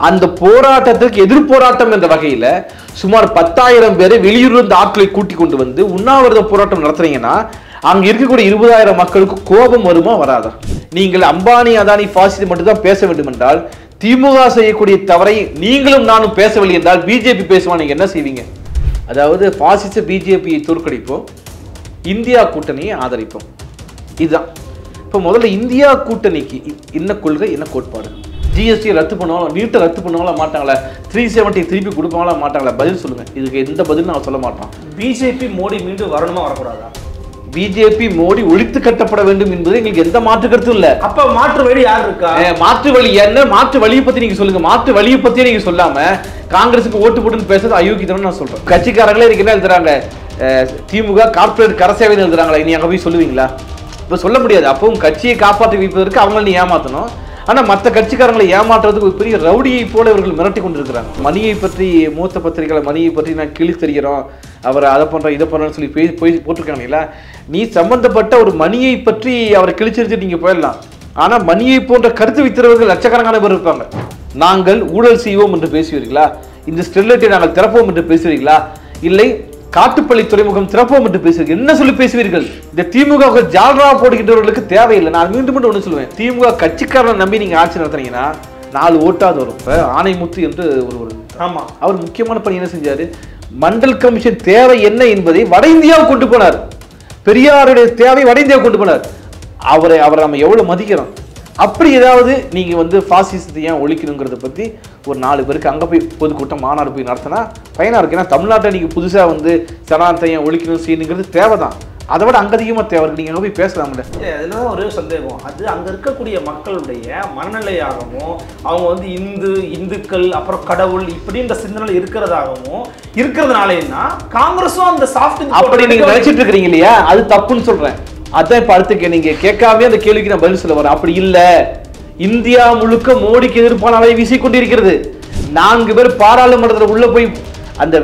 அந்த போராட்டத்துக்கு எதிர் போராட்டம் என்ற வகையில சுமார் 10,000 பேரை வெளியூர்ல இருந்து ஆட்களை கூட்டி கொண்டு வந்து உண்ணாவிரத போராட்டம் நடத்துறீங்கன்னா அங்க இருக்கக்கூடிய 20,000 மக்களுக்கு கோபம் வருமா வராதா? நீங்கள் அம்பானி அதானி பாசிசம் மட்டும் தான் பேச வேண்டும் என்றால் திமுக செய்யக்கூடிய தவறை நீங்களும் நானும் பேசவில்லை என்றால் பிஜேபி பேசுவா, நீங்க என்ன செய்வீங்க? அதாவது பாசிச பிஜேபியை தோற்கடிப்போம், இந்தியா கூட்டணியை ஆதரிப்போம். இதுதான். இப்போ முதல்ல இந்தியா கூட்டணிக்கு என்ன கொள்கை, என்ன கோட்பாடு? ஜிஎஸ்டி ரத்து பண்ணுவாங்களா, நீட்டை ரத்து பண்ணுவாங்களா மாட்டாங்களா, 370 திருப்பி கொடுப்பாங்களா மாட்டாங்களா? பதில் சொல்லுங்க. இதுக்கு எந்த பதிலும் நான் சொல்ல மாட்டோம். பிஜேபி மோடி மீண்டும் வரணுமா வரக்கூடாதா? பிஜேபி மோடி ஒழித்து கட்டப்பட வேண்டும் என்பது எங்களுக்கு எந்த மாற்று கருத்தும் இல்ல. அப்ப மாற்று வழி யார் இருக்கா? மாற்று வழி என்ன? மாற்று வழியை பத்தி நீங்க சொல்லுங்க. மாற்று வழியை பத்தியே நீங்க சொல்லாம காங்கிரஸுக்கு ஓட்டு போட்டுன்னு பேசுறது அயோக்கியத்தனம் நான் சொல்றேன். கட்சிக்காரங்களே இதுக்கு என்ன எழுதுறாங்க, திமுக கார்பரேட் கரசேவை எழுதுறாங்களா, நீ அங்க போய் சொல்லுவீங்களா? இப்ப சொல்ல முடியாது. அப்பவும் கட்சியை காப்பாற்றி வைப்பதற்கு அவங்களை நீ ஏமாத்தணும். ஆனா மற்ற கட்சிக்காரங்களை ஏமாற்றுறதுக்கு ஒரு பெரிய ரவுடியை போல இவர்கள் மிரட்டி கொண்டிருக்கிறாங்க. மணியை பற்றி மூத்த பத்திரிகைகளை மணியை பற்றி நான் கிளி தெரிகிறோம், அவர் அதை பண்ற இதை பண்றேன்னு சொல்லி போய் போட்டிருக்காங்களா? நீ சம்பந்தப்பட்ட ஒரு மணியை பற்றி அவரை கிழிச்சிருச்சு நீங்க போயிடலாம். ஆனா மணியை போன்ற கருத்து வைத்திருவர்கள் லட்சக்கணக்கான பேர் இருப்பாங்க. நாங்கள் ஊழல் செய்வோம் என்று பேசுவீர்களா? இந்த ஸ்டெர்லைட்டை நாங்கள் திறப்போம் என்று பேசுவீர்களா? இல்லை காட்டுப்பள்ளி துறைமுகம் திறப்போம் என்று பேசுவீர்கள். என்ன சொல்லி பேசுவீர்கள்? இந்த திமுக ஜால்ரா போடுகின்றவர்களுக்கு தேவையில்லை. நான் மீண்டும் ஒன்று சொல்லுவேன், திமுக கட்சிக்காரனை நம்பி நீங்க ஆட்சி நடத்துறீங்கன்னா 4 ஓட்டாது வரும். இப்ப ஆணைமுத்து என்று ஒரு ஆமா, அவர் முக்கியமான பணி என்ன செஞ்சாரு? மண்டல் கமிஷன் தேவை என்ன என்பதை வட இந்தியாவுக்கு கொண்டு போனார். பெரியாருடைய தேவை வட இந்தியாவுக்கு கொண்டு போனார். அவரை நம்ம எவ்வளவு மதிக்கிறோம். அப்படி ஏதாவது நீங்க பாசிசத்தை ஏன் ஒழிக்கணுங்கிறத பத்தி ஒரு 4 பேருக்கு அங்க போய் பொதுக்கூட்டம் மாநாடு போய் நடத்தினா பயனா இருக்கு. ஏன்னா தமிழ்நாட்டை நீங்க புதுசா சனாதனத்தை ஏன் ஒழிக்கணும் செய்யணுங்கிறது தேவைதான். அதை விட அங்க அதிகமா தேவை. நீங்க அங்க போய் பேசலாம்ல. அதுலதான் ஒரு சந்தேகம். அது அங்க இருக்கக்கூடிய மக்களுடைய மனநிலையாகவும் அவங்க இந்துக்கள் அப்புறம் கடவுள் இப்படின்ற சிந்தனை இருக்கிறதுனாலன்னா காங்கிரஸும் அந்த சாஃப்ட் அப்படி நீங்க நினைச்சிட்டு இருக்கிறீங்க இல்லையா, அது தப்புன்னு சொல்றேன். அதான் இப்ப அடுத்து நீங்க கேட்காம அந்த கேள்விக்கு நான் பதில் சொல்ல வரேன். அப்படி இல்ல, இந்தியா முழுக்க மோடிக்கு எதிர்ப்பான அலை வீசிக்கொண்டிருக்கிறது. 4 பேர் பாராளுமன்றத்தில் உள்ள போய் அந்த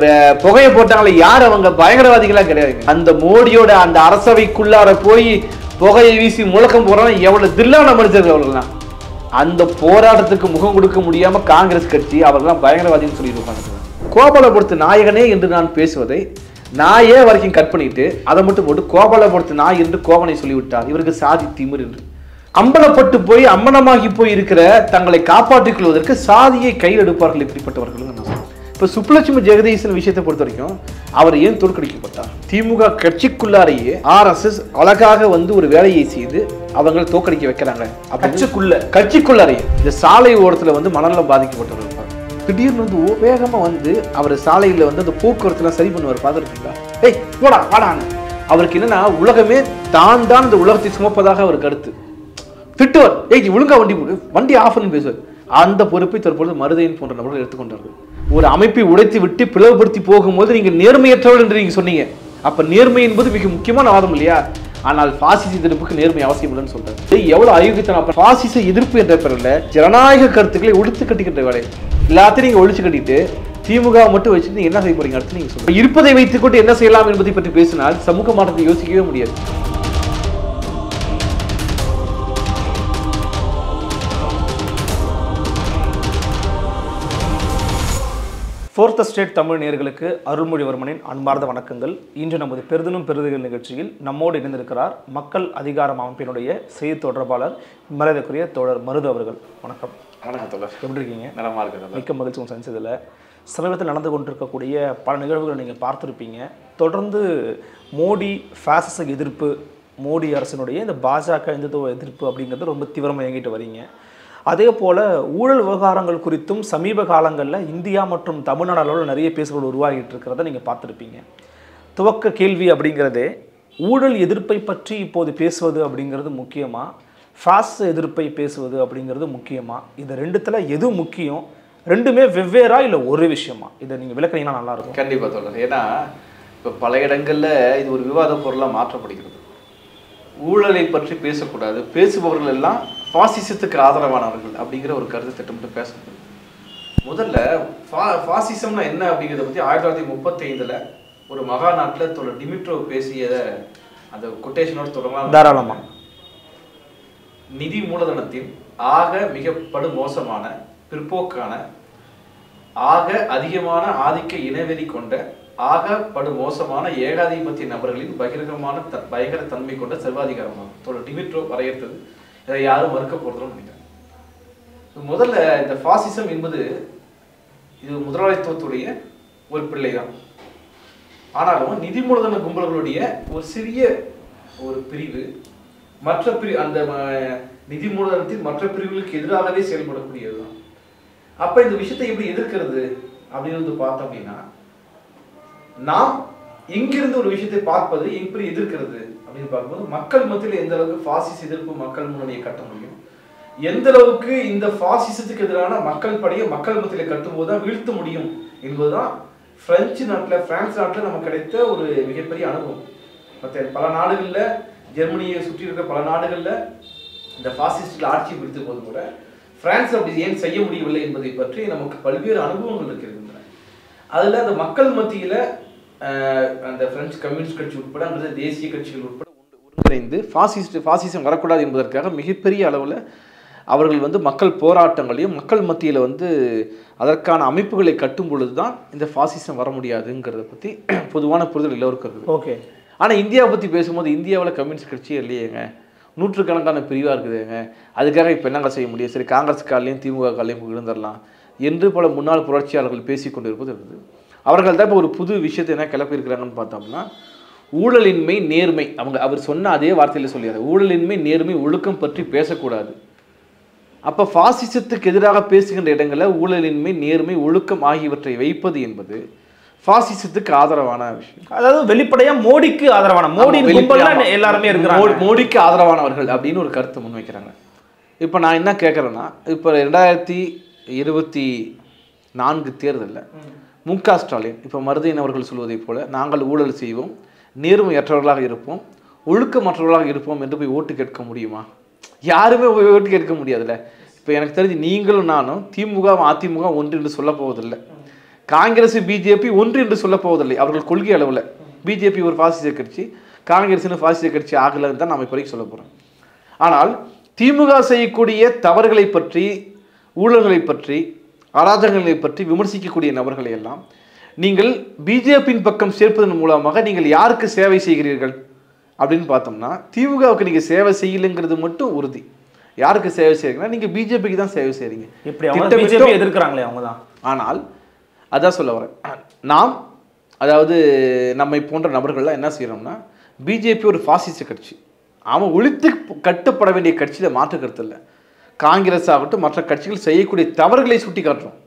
புகையை போட்டாங்களே, யார் அவங்க? பயங்கரவாதிகளா கிடையாது. அந்த மோடியோட அந்த அரசவைக்குள்ளார போய் புகையை வீசி முழக்கம் போறாங்க எவ்வளவு தில்லான மனிதர்கள் அவர்கள்லாம். அந்த போராட்டத்துக்கு முகம் கொடுக்க முடியாம காங்கிரஸ் கட்சி அவர்கள்லாம் பயங்கரவாதின்னு சொல்லியிருப்பாங்க. கோபாலபுரத்து நாயகனே என்று நான் பேசுவதை நாயே வரைக்கும் கட் பண்ணிட்டு அதை மட்டும் போட்டு கோபாலபுரத்து நாய் என்று கோவனை சொல்லிவிட்டார். இவருக்கு சாதி திமிர் என்று அம்பலப்பட்டு போய் அம்மனமாகி போய் இருக்கிற தங்களை காப்பாற்றிக் கொள்வதற்கு சாதியை கையில் எடுப்பார்கள். இப்படிப்பட்டவர்கள் இப்ப சுப்புலட்சுமி ஜெகதீசன் விஷயத்தை பொறுத்த வரைக்கும் அவர் ஏன் தோற்கடிக்கப்பட்டார்? திமுக கட்சிக்குள்ளாரையே RSS அழகாக ஒரு வேலையை செய்து அவங்க தோற்கடிக்க வைக்கிறாங்க. கட்சிக்குள்ளாரையே இந்த சாலை ஓரத்துல மணல்ல பாதிக்கப்பட்டவர் இருப்பார். திடீர்னு வேகமா அவர் சாலையில அந்த போக்குவரத்து சரி பண்ணுவார். பார்த்துருக்கீங்களா? ஏய் போடா வாடான்னு. அவருக்கு என்னன்னா உலகமே தான் இந்த உலகத்தை சுமப்பதாக அவர் கருத்து. திட்டுவார், ஏய் ஒழுங்கா வண்டி ஆஃப் பண்ணி பேசுவார். அந்த பொறுப்பை தற்பொழுது மருதையன் போன்ற நபர்கள் எடுத்துக்கொண்டார்கள். ஒரு அமைப்பை உடைத்து விட்டு பிளவுபடுத்தி போகும்போது நீங்க நேர்மையற்றவர்கள் என்று நீங்க சொன்னீங்க. அப்ப நேர்மை என்பது மிக முக்கியமான வாதம் இல்லையா? ஆனால் பாசிச எதிர்ப்புக்கு நேர்மை அவசியம் இல்லைன்னு சொல்றாரு. எவ்வளவு அயோக்கியத்தனம்! பாசிச எதிர்ப்பு என்ற பெயரில் ஜனநாயக கருத்துக்களை ஒழித்து கட்டிக்கின்ற வேலை எல்லாத்தையும் நீங்க ஒழிச்சு கட்டிட்டு திமுக மட்டும் வச்சுட்டு என்ன செய்ய போறீங்க? அடுத்து நீங்க சொல்லுங்க. இருப்பதை வைத்துக் கொண்டு என்ன செய்யலாம் என்பதை பற்றி பேசினால் சமூக மாற்றத்தை யோசிக்கவே முடியாது. ஃபோர்த் ஸ்டேட் தமிழ் நேயர்களுக்கு அருள்மொழிவர்மனின் அன்பார்ந்த வணக்கங்கள். இன்று நமது பெரிதும் பெரிதுகள் நிகழ்ச்சியில் நம்மோடு இணைந்திருக்கிறார் மக்கள் அதிகாரம் அமைப்பினுடைய செய்தி தொடர்பாளர் மரியாதைக்குரிய தோழர் மருது அவர்கள். வணக்கம். வணக்கம் தோழர், எப்படி இருக்கீங்க? நலமா இருக்கிறது. மிக்க மகிழ்ச்சி. உங்கள் சந்திச்சதில் சமீபத்தில் நடந்து கொண்டிருக்கக்கூடிய பல நிகழ்வுகளை நீங்கள் பார்த்துருப்பீங்க. தொடர்ந்து மோடி பாசிச எதிர்ப்பு, மோடி அரசினுடைய இந்த பாஜக இந்துத்துவ எதிர்ப்பு அப்படிங்கிறது ரொம்ப தீவிரமாக இயங்கிட்டு வரீங்க. அதே போல் ஊழல் விவகாரங்கள் குறித்தும் சமீப காலங்களில் இந்தியா மற்றும் தமிழ்நாடு அளவில் நிறைய பேசுகள் உருவாகிட்டு இருக்கிறத நீங்கள் பார்த்துருப்பீங்க. துவக்க கேள்வி அப்படிங்கிறதே ஊழல் எதிர்ப்பை பற்றி இப்போது பேசுவது அப்படிங்கிறது முக்கியமாக, ஃபாசிச எதிர்ப்பை பேசுவது அப்படிங்கிறது முக்கியமாக? இந்த ரெண்டுத்தில் எது முக்கியம்? ரெண்டுமே வெவ்வேறா இல்லை ஒரு விஷயமா? இதை நீங்கள் விளக்குனீங்கன்னா நல்லாயிருக்கும். கண்டிப்பாக தோழர். ஏன்னா இப்போ பல இடங்களில் இது ஒரு விவாத பொருளாக மாற்றப்படுகிறது. ஊழலை பற்றி பேசக்கூடாது, பேசுபவர்கள் எல்லாம் பாசிசத்துக்கு ஆதரவானவர்கள் அப்படிங்கிற ஒரு கருத்து திட்டமிட்டு பேசக்கூடாது. முதல்ல பாசிசம்னா என்ன அப்படிங்கிறத பற்றி 1935 ஒரு மகா நாட்டில் தோழர் டிமிட்ரோ பேசிய அந்த கொட்டேஷனோட தொடங்கலாம். தாராளமா. நிதி மூலதனத்தின் ஆக மிக படு மோசமான பிற்போக்கான ஆக அதிகமான ஆதிக்க இனவெறி கொண்ட ஆக படு மோசமான ஏகாதிபத்திய நபர்களின் பகிரங்கமான பயங்கர தன்மை கொண்ட சர்வாதிகாரமாகும். டிமிட்ரோ வரையறுத்தது. இதை யாரும் மறுக்க போறதுன்னு நினைக்கிறேன். முதல்ல இந்த பாசிசம் என்பது இது முதலாளித்துவத்துடைய ஒரு பிள்ளைதான். ஆனாலும் நிதி மூலதன கும்பல்களுடைய ஒரு சிறிய ஒரு பிரிவு மற்ற அந்த நிதி மூலதனத்தின் மற்ற பிரிவுகளுக்கு எதிராகவே செயல்படக்கூடியதுதான். அப்ப இந்த விஷயத்தை எப்படி எதிர்க்கிறது அப்படின்னு பார்த்தோம் அப்படின்னா, நாம் இங்கிருந்து ஒரு விஷயத்தை பார்ப்பது எப்படி எதிர்க்கிறது அப்படின்னு பார்க்கும்போது, மக்கள் மத்தியில் எந்த அளவுக்கு பாசிச எதிர்ப்பு மக்கள் முன்னணியை கட்ட முடியும், எந்த அளவுக்கு இந்த பாசிசத்துக்கு எதிரான மக்கள் படையை மக்கள் மத்தியில கட்டும்போது தான் வீழ்த்த முடியும் என்பதுதான் பிரெஞ்சு நாட்டில் பிரான்ஸ் நாட்டில் நமக்கு கிடைத்த ஒரு மிகப்பெரிய அனுபவம். மற்ற பல நாடுகளில், ஜெர்மனியை சுற்றி இருக்கிற பல நாடுகளில் இந்த பாசிஸ்டில் ஆட்சி பிடித்த போது கூட பிரான்ஸ் அப்படி ஏன் செய்ய முடியவில்லை என்பதை பற்றி நமக்கு பல்வேறு அனுபவங்கள் இருக்கின்றன. அதில் அந்த மக்கள் மத்தியில் அந்த பிரெஞ்சு கம்யூனிஸ்ட் கட்சி உட்பட அந்த தேசிய கட்சிகள் உட்பட ஒருங்கிணைந்து பாசிசம் வரக்கூடாது என்பதற்காக மிகப்பெரிய அளவில் அவர்கள் மக்கள் போராட்டங்களையும் மக்கள் மத்தியில் அதற்கான அமைப்புகளை கட்டும் பொழுது தான் இந்த பாசிசம் வர முடியாதுங்கிறத பற்றி பொதுவான புரிதல் எல்லோருக்கும் இருக்குது. ஓகே. ஆனால் இந்தியாவை பற்றி பேசும்போது இந்தியாவில் கம்யூனிஸ்ட் கட்சியே இல்லையேங்க, நூற்றுக்கணக்கான பிரிவாக இருக்குதுங்க, அதுக்காக இப்போ என்னங்க செய்ய முடியும், சரி காங்கிரஸ் காலையும் திமுக காலையும் விழுந்துடலாம் என்று பல முன்னாள் புரட்சியாளர்கள் பேசி கொண்டு இருப்பது இருக்குது. அவர்கள் தான் இப்போ ஒரு புது விஷயத்தை என்ன கிளப்பியிருக்கிறாங்கன்னு பார்த்தோம்னா, ஊழலின்மை நேர்மை, அவர் சொன்ன அதே வார்த்தையில் சொல்லிடுறாரு, ஊழலின்மை நேர்மை ஒழுக்கம் பற்றி பேசக்கூடாது. அப்போ பாசிசத்துக்கு எதிராக பேசுகின்ற இடங்களில் ஊழலின்மை நேர்மை ஒழுக்கம் ஆகியவற்றை வைப்பது என்பது பாசிசத்துக்கு ஆதரவான விஷயம். அதாவது வெளிப்படையா மோடிக்கு ஆதரவான, மோடி எல்லாருமே இருக்கிறாங்க, மோடிக்கு ஆதரவானவர்கள் அப்படின்னு ஒரு கருத்தை முன்வைக்கிறாங்க. இப்போ நான் என்ன கேட்குறேன்னா, இப்போ 2024 தேர்தலில் மு.க. ஸ்டாலின் இப்போ மருதையன் அவர்கள் சொல்வதை போல நாங்கள் ஊழல் செய்வோம், நேர்மையற்றவர்களாக இருப்போம், ஒழுக்கமற்றவர்களாக இருப்போம் என்று போய் ஓட்டு கேட்க முடியுமா? யாருமே போய் ஓட்டு கேட்க முடியாதுல்ல. இப்போ எனக்கு தெரிஞ்சு நீங்களும் நானும் திமுக அதிமுக ஒன்று என்று சொல்ல போவதில்லை, காங்கிரஸ் பிஜேபி ஒன்று என்று சொல்ல போவதில்லை. அவர்கள் கொள்கை அளவில் பிஜேபி ஒரு பாசிச கட்சி, காங்கிரஸ்னு பாசிச கட்சி ஆகலன்னு தான் நம்ம இப்போதைக்கு சொல்ல போகிறோம். ஆனால் திமுக செய்யக்கூடிய தவறுகளை பற்றி, ஊழல்களை பற்றி, அராஜகங்களை பற்றி விமர்சிக்கக்கூடிய நபர்களை எல்லாம் நீங்கள் பிஜேபியின் பக்கம் சேர்ப்பதன் மூலமாக நீங்கள் யாருக்கு சேவை செய்கிறீர்கள் அப்படின்னு பார்த்தோம்னா, திமுகவுக்கு நீங்கள் சேவை செய்யலைங்கிறது மட்டும் உறுதி. யாருக்கு சேவை செய்கிறீங்கன்னா நீங்கள் பிஜேபிக்கு தான் சேவை செய்கிறீங்க. எப்படி எதிர்க்கிறாங்களே அவங்க தான். ஆனால் அதான் சொல்ல வரேன், நாம் அதாவது நம்மை போன்ற நபர்கள்லாம் என்ன செய்கிறோம்னா, பிஜேபி ஒரு பாசிச கட்சி, அவன் ஒழித்து கட்டப்பட வேண்டிய கட்சியில் மாற்று கருத்து இல்லை. காங்கிரஸ் ஆகட்டும் மற்ற கட்சிகள் செய்யக்கூடிய தவறுகளை சுட்டி காட்டுறோம்.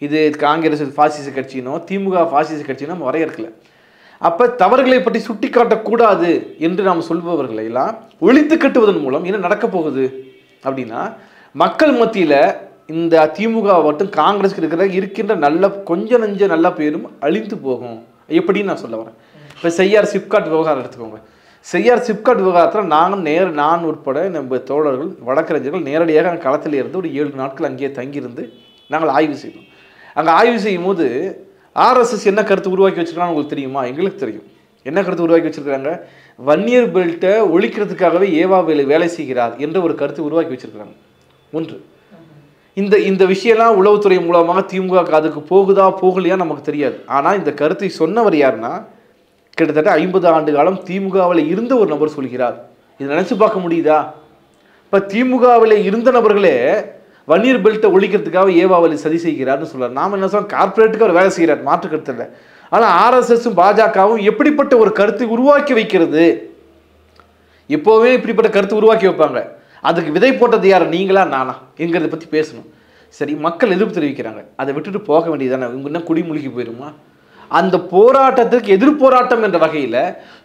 இது காங்கிரஸ் பாசிச கட்சினோ திமுக பாசிச கட்சினோ நம்ம வரையறுக்கல. அப்போ தவறுகளை பற்றி சுட்டி காட்டக்கூடாது என்று நாம் சொல்பவர்களை எல்லாம் ஒழித்து கட்டுவதன் மூலம் என்ன நடக்க போகுது அப்படின்னா, மக்கள் மத்தியில் இந்த திமுக மட்டும் காங்கிரஸுக்கு இருக்கின்ற நல்ல கொஞ்சம் நஞ்ச நல்ல பேரும் அழிந்து போகும். எப்படின்னு நான் சொல்ல வரேன். இப்போ செய்யார் சிப்காட் விவகாரம் எடுத்துக்கோங்க. செய்யார் சிப்காட் விவகாரத்தில் நான் உட்பட நம்ம தோழர்கள் வழக்கறிஞர்கள் நேரடியாக அங்கே களத்தில் இருந்து ஒரு 7 நாட்கள் அங்கேயே தங்கியிருந்து நாங்கள் ஆய்வு செய்தோம். அங்கே ஆய்வு செய்யும் போது ஆர்எஸ்எஸ் என்ன கருத்து உருவாக்கி வச்சிருக்காங்க உங்களுக்கு தெரியுமா? எங்களுக்கு தெரியும். என்ன கருத்து உருவாக்கி வச்சிருக்காங்க? வன்னியர் பெல்ட்டை ஒழிக்கிறதுக்காகவே ஏவா வேலை செய்கிறார் என்ற ஒரு கருத்து உருவாக்கி வச்சிருக்கிறாங்க. ஒன்று, இந்த விஷயம்லாம் உளவுத்துறை மூலமாக திமுக அதுக்கு போகுதா போகலையா நமக்கு தெரியாது. ஆனால் இந்த கருத்தை சொன்னவர் யாருன்னா, கிட்டத்தட்ட 50 ஆண்டு காலம் திமுகவில் இருந்த ஒரு நபர் சொல்கிறார். இது நினச்சி பார்க்க முடியுதா? இப்போ திமுகவில் இருந்த நபர்களே வன்னியர் பெல்ட்டை ஒழிக்கிறதுக்காக ஏவாவலி சதி செய்கிறார்னு சொல்கிறார். நாம் என்ன சொல்றோம், கார்பரேட்டுக்கு அவர் வேலை செய்கிறார், மாற்று கருத்து இல்லை. ஆனால் ஆர்எஸ்எஸும் பாஜகவும் எப்படிப்பட்ட ஒரு கருத்தை உருவாக்கி வைக்கிறது? எப்போவே இப்படிப்பட்ட கருத்து உருவாக்கி வைப்பாங்க. அதுக்கு விதை போட்டது யார், நீங்களா நானா என்கிறத பற்றி பேசணும். சரி, மக்கள் எதிர்ப்பு தெரிவிக்கிறாங்க, அதை விட்டுட்டு போக வேண்டியதானே? இவங்க என்ன குடிமூழ்கி போயிடுமா? அந்த போராட்டத்திற்கு எதிர்போராட்டம் என்ற வகையில்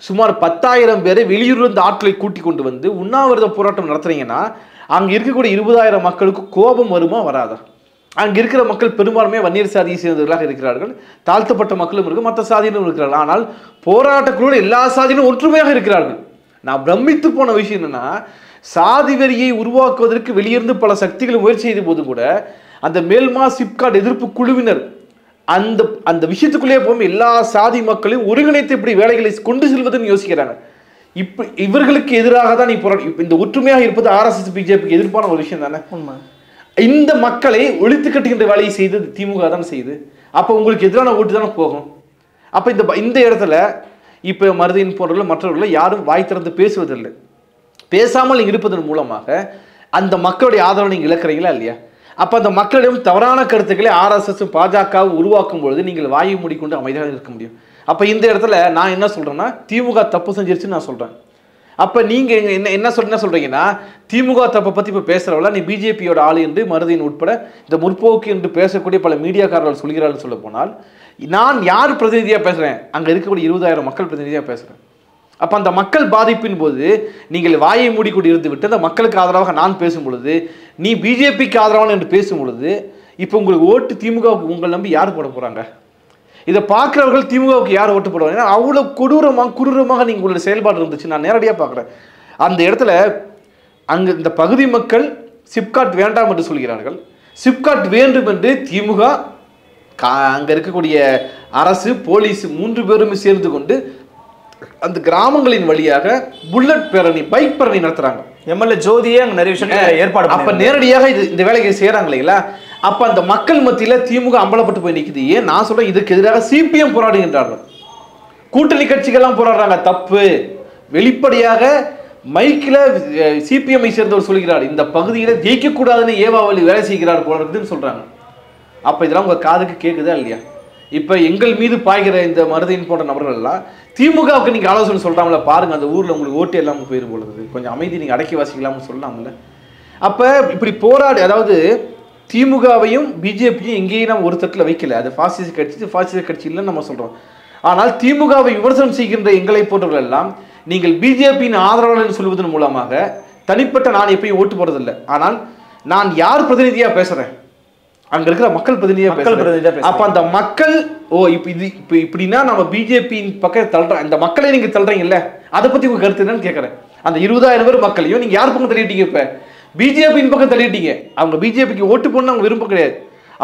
சுமார் 10,000 பேரை வெளியூர்லேருந்து ஆட்களை கூட்டி கொண்டு வந்து உண்ணாவிரத போராட்டம் நடத்துறீங்கன்னா, அங்கே இருக்கக்கூடிய 20,000 மக்களுக்கு கோபம் வருமா வராதா? அங்கே இருக்கிற மக்கள் பெரும்பாலுமே வன்னியர் சாதியை சேர்ந்தவர்களாக இருக்கிறார்கள், தாழ்த்தப்பட்ட மக்களும் இருக்கு, மற்ற சாதியிலும் இருக்கிறார்கள். ஆனால் போராட்டக்குழு எல்லா சாதியிலும் ஒற்றுமையாக இருக்கிறார்கள். நான் பிரமித்து போன விஷயம் என்னன்னா, சாதி வெறியை உருவாக்குவதற்கு வெளியிருந்து பல சக்திகள் முயற்சி செய்த போது கூட அந்த மேல்மா சிப்காட் எதிர்ப்பு குழுவினர் அந்த விஷயத்துக்குள்ளே போகும் எல்லா சாதி மக்களையும் ஒருங்கிணைத்து இப்படி வேலைகளை கொண்டு செல்வதுன்னு யோசிக்கிறாங்க. இப்போ இவர்களுக்கு எதிராக தான் நீ போராட்டம். இப்போ இந்த ஒற்றுமையாக இருப்பது ஆர்எஸ்எஸ் பிஜேபிக்கு எதிர்ப்பான ஒரு விஷயம் தானே. இந்த மக்களை ஒழித்து கட்டுகின்ற வேலையை செய்தது திமுக தான் செய்யுது. அப்போ உங்களுக்கு எதிரான ஓட்டு தானே போகும். அப்போ இந்த இடத்துல இப்போ மருதின் போன்றவர்கள் மற்றவர்கள் யாரும் வாய் திறந்து பேசுவதில்லை. பேசாமல் இருப்பதன் மூலமாக அந்த மக்களுடைய ஆதரவை நீங்கள் இழக்கிறீங்களா இல்லையா? அப்போ அந்த மக்களிடம் தவறான கருத்துக்களை RSS பாஜகவும் உருவாக்கும் பொழுது நீங்கள் வாயை மூடிக்கொண்டு அமைதியாக இருக்க முடியும். அப்போ இந்த இடத்துல நான் என்ன சொல்கிறேன்னா, திமுக தப்பு செஞ்சிருச்சுன்னு நான் சொல்கிறேன். அப்போ நீங்கள் என்ன சொல்கிறீங்கன்னா, திமுக தப்பை பற்றி இப்போ பேசுகிறவள நீ பிஜேபியோட ஆள் என்று மருதின் உட்பட இந்த முற்போக்கு என்று பேசக்கூடிய பல மீடியாக்காரர்கள் சொல்கிறார்கள். சொல்ல போனால் நான் யார் பிரதிநிதியாக பேசுகிறேன்? அங்கே இருக்கக்கூடிய 20,000 மக்கள் பிரதிநிதியாக பேசுகிறேன். அப்போ அந்த மக்கள் பாதிப்பின் போது நீங்கள் வாயை மூடிக்கொண்டு இருந்து விட்டு அந்த மக்களுக்கு ஆதரவாக நான் பேசும் பொழுது, நீ பிஜேபிக்கு ஆதரவான என்று பேசும் பொழுது, இப்போ உங்களுக்கு ஓட்டு திமுகவுக்கு உங்களை நம்பி யார் போட போகிறாங்க? இதை பார்க்குறவர்கள் திமுகவுக்கு யார் ஓட்டு போடுவாங்க? ஏன்னா அவ்வளோ கொடூரமாக நீங்கள் உங்களுடைய செயல்பாடு இருந்துச்சு. நான் நேரடியாக பார்க்குறேன். அந்த இடத்துல அங்கே இந்த பகுதி மக்கள் சிப்காட் வேண்டாம் என்று சொல்கிறார்கள். சிப்காட் வேண்டும் என்று திமுக, அங்கே இருக்கக்கூடிய அரசு, போலீஸ் 3 பேருமே சேர்ந்து கொண்டு அந்த கிராமங்களின் வழியாக புல்லட் பேரணி, பைக் பேரணி நடத்துறாங்க. எம்எல்ஏ ஜோதியே அங்கே நிறைய விஷயங்கள் ஏற்பாடு. அப்ப நேரடியாக இந்த வேலையை செய்யறாங்க இல்லைங்களா? அப்ப அந்த மக்கள் மத்தியில திமுக அம்பலப்பட்டு போய் நிக்குது. ஏன் நான் சொல்றேன், இதுக்கு எதிராக சிபிஎம் போராடுகின்றார்கள், கூட்டணி கட்சிகள்லாம் போராடுறாங்க. தப்பு. வெளிப்படையாக மைக்கில் சிபிஎம்ஐ சேர்ந்தவர் சொல்கிறார், இந்த பகுதியில் ஜெயிக்கக்கூடாதுன்னு ஏவாவளி வேலை செய்கிறார் போல இருக்குதுன்னு சொல்றாங்க. அப்ப இதெல்லாம் உங்க காதுக்கு கேட்குதா இல்லையா? இப்ப எங்கள் மீது பாய்கிற இந்த மருதின் போன்ற நபர்கள் எல்லாம் திமுகவுக்கு நீங்க ஆலோசனை சொல்றாங்களா? பாருங்க, அந்த ஊர்ல உங்களுக்கு ஓட்டு எல்லாம் போயிரும் பொழுது கொஞ்சம் அமைதி நீங்க அடக்கி வாசிக்கலாம்னு சொல்லலாம்ல. அப்ப இப்படி போராடி, அதாவது திமுகவையும் பிஜேபியும் எங்கேயும் நம்ம ஒரு தட்டில் வைக்கல. அது பாசிச கட்சி இல்லைன்னு நம்ம சொல்றோம். ஆனால் திமுகவை விமர்சனம் செய்கின்ற எங்களை போன்றவர்கள் எல்லாம் நீங்கள் பிஜேபியின் ஆதரவாளர் சொல்வதன் மூலமாக தனிப்பட்ட நான் எப்பயும் ஓட்டு போறதில்லை. ஆனால் நான் யார் பிரதிநிதியா பேசுறேன்? அங்க இருக்கிற மக்கள் பிரதிநிதியா பேசுறேன். அப்ப அந்த மக்கள் இப்படின்னா நம்ம பிஜேபியின் பக்கம் தள்ளுறோம். அந்த மக்களை நீங்க தள்ளுறீங்கல்ல, அதை பத்தி உங்க கருத்து என்னன்னு கேட்கறேன். அந்த 20,000 பேர் மக்களையும் நீங்க யார் பக்கம் தள்ளிட்டீங்க? இப்ப பிஜேபியின் பக்கம் தள்ளிட்டீங்க. அவங்க பிஜேபிக்கு ஓட்டு போடணும் அவங்க விருப்பம் கிடையாது.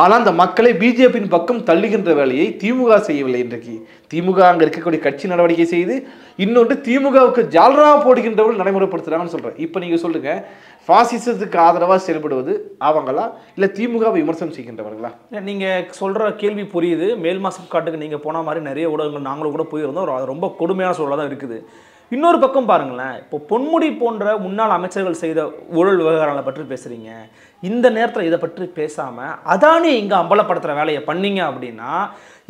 ஆனால் அந்த மக்களை பிஜேபியின் பக்கம் தள்ளுகின்ற வேலையை திமுக செய்யவில்லை. இன்றைக்கு திமுக அங்க இருக்கக்கூடிய கட்சி நடவடிக்கை செய்து, இன்னொன்று திமுகவுக்கு ஜால்ரா போடுகின்றவர்கள் நடைமுறைப்படுத்துறாங்கன்னு சொல்றேன். இப்ப நீங்க சொல்லுங்க, பாசிசத்துக்கு ஆதரவாக செயல்படுவது அவங்களா இல்ல திமுகவை விமர்சனம் செய்கின்றவர்களா? நீங்க சொல்ற கேள்வி புரியுது. மேல்மா சிப்காட்டுக்கு நீங்க போன மாதிரி நிறைய ஊடகங்கள் நாங்களும் கூட போயிருந்தோம். அது ரொம்ப கொடுமையான சூழலாக தான் இருக்குது. இன்னொரு பக்கம் பாருங்களேன், இப்போ பொன்முடி போன்ற முன்னாள் அமைச்சர்கள் செய்த ஊழல் விவகாரங்களை பற்றி பேசுறீங்க. இந்த நேரத்தில் இதை பற்றி பேசாம அதானி இங்க அம்பலப்படுத்துற வேலையை பண்ணீங்க அப்படின்னா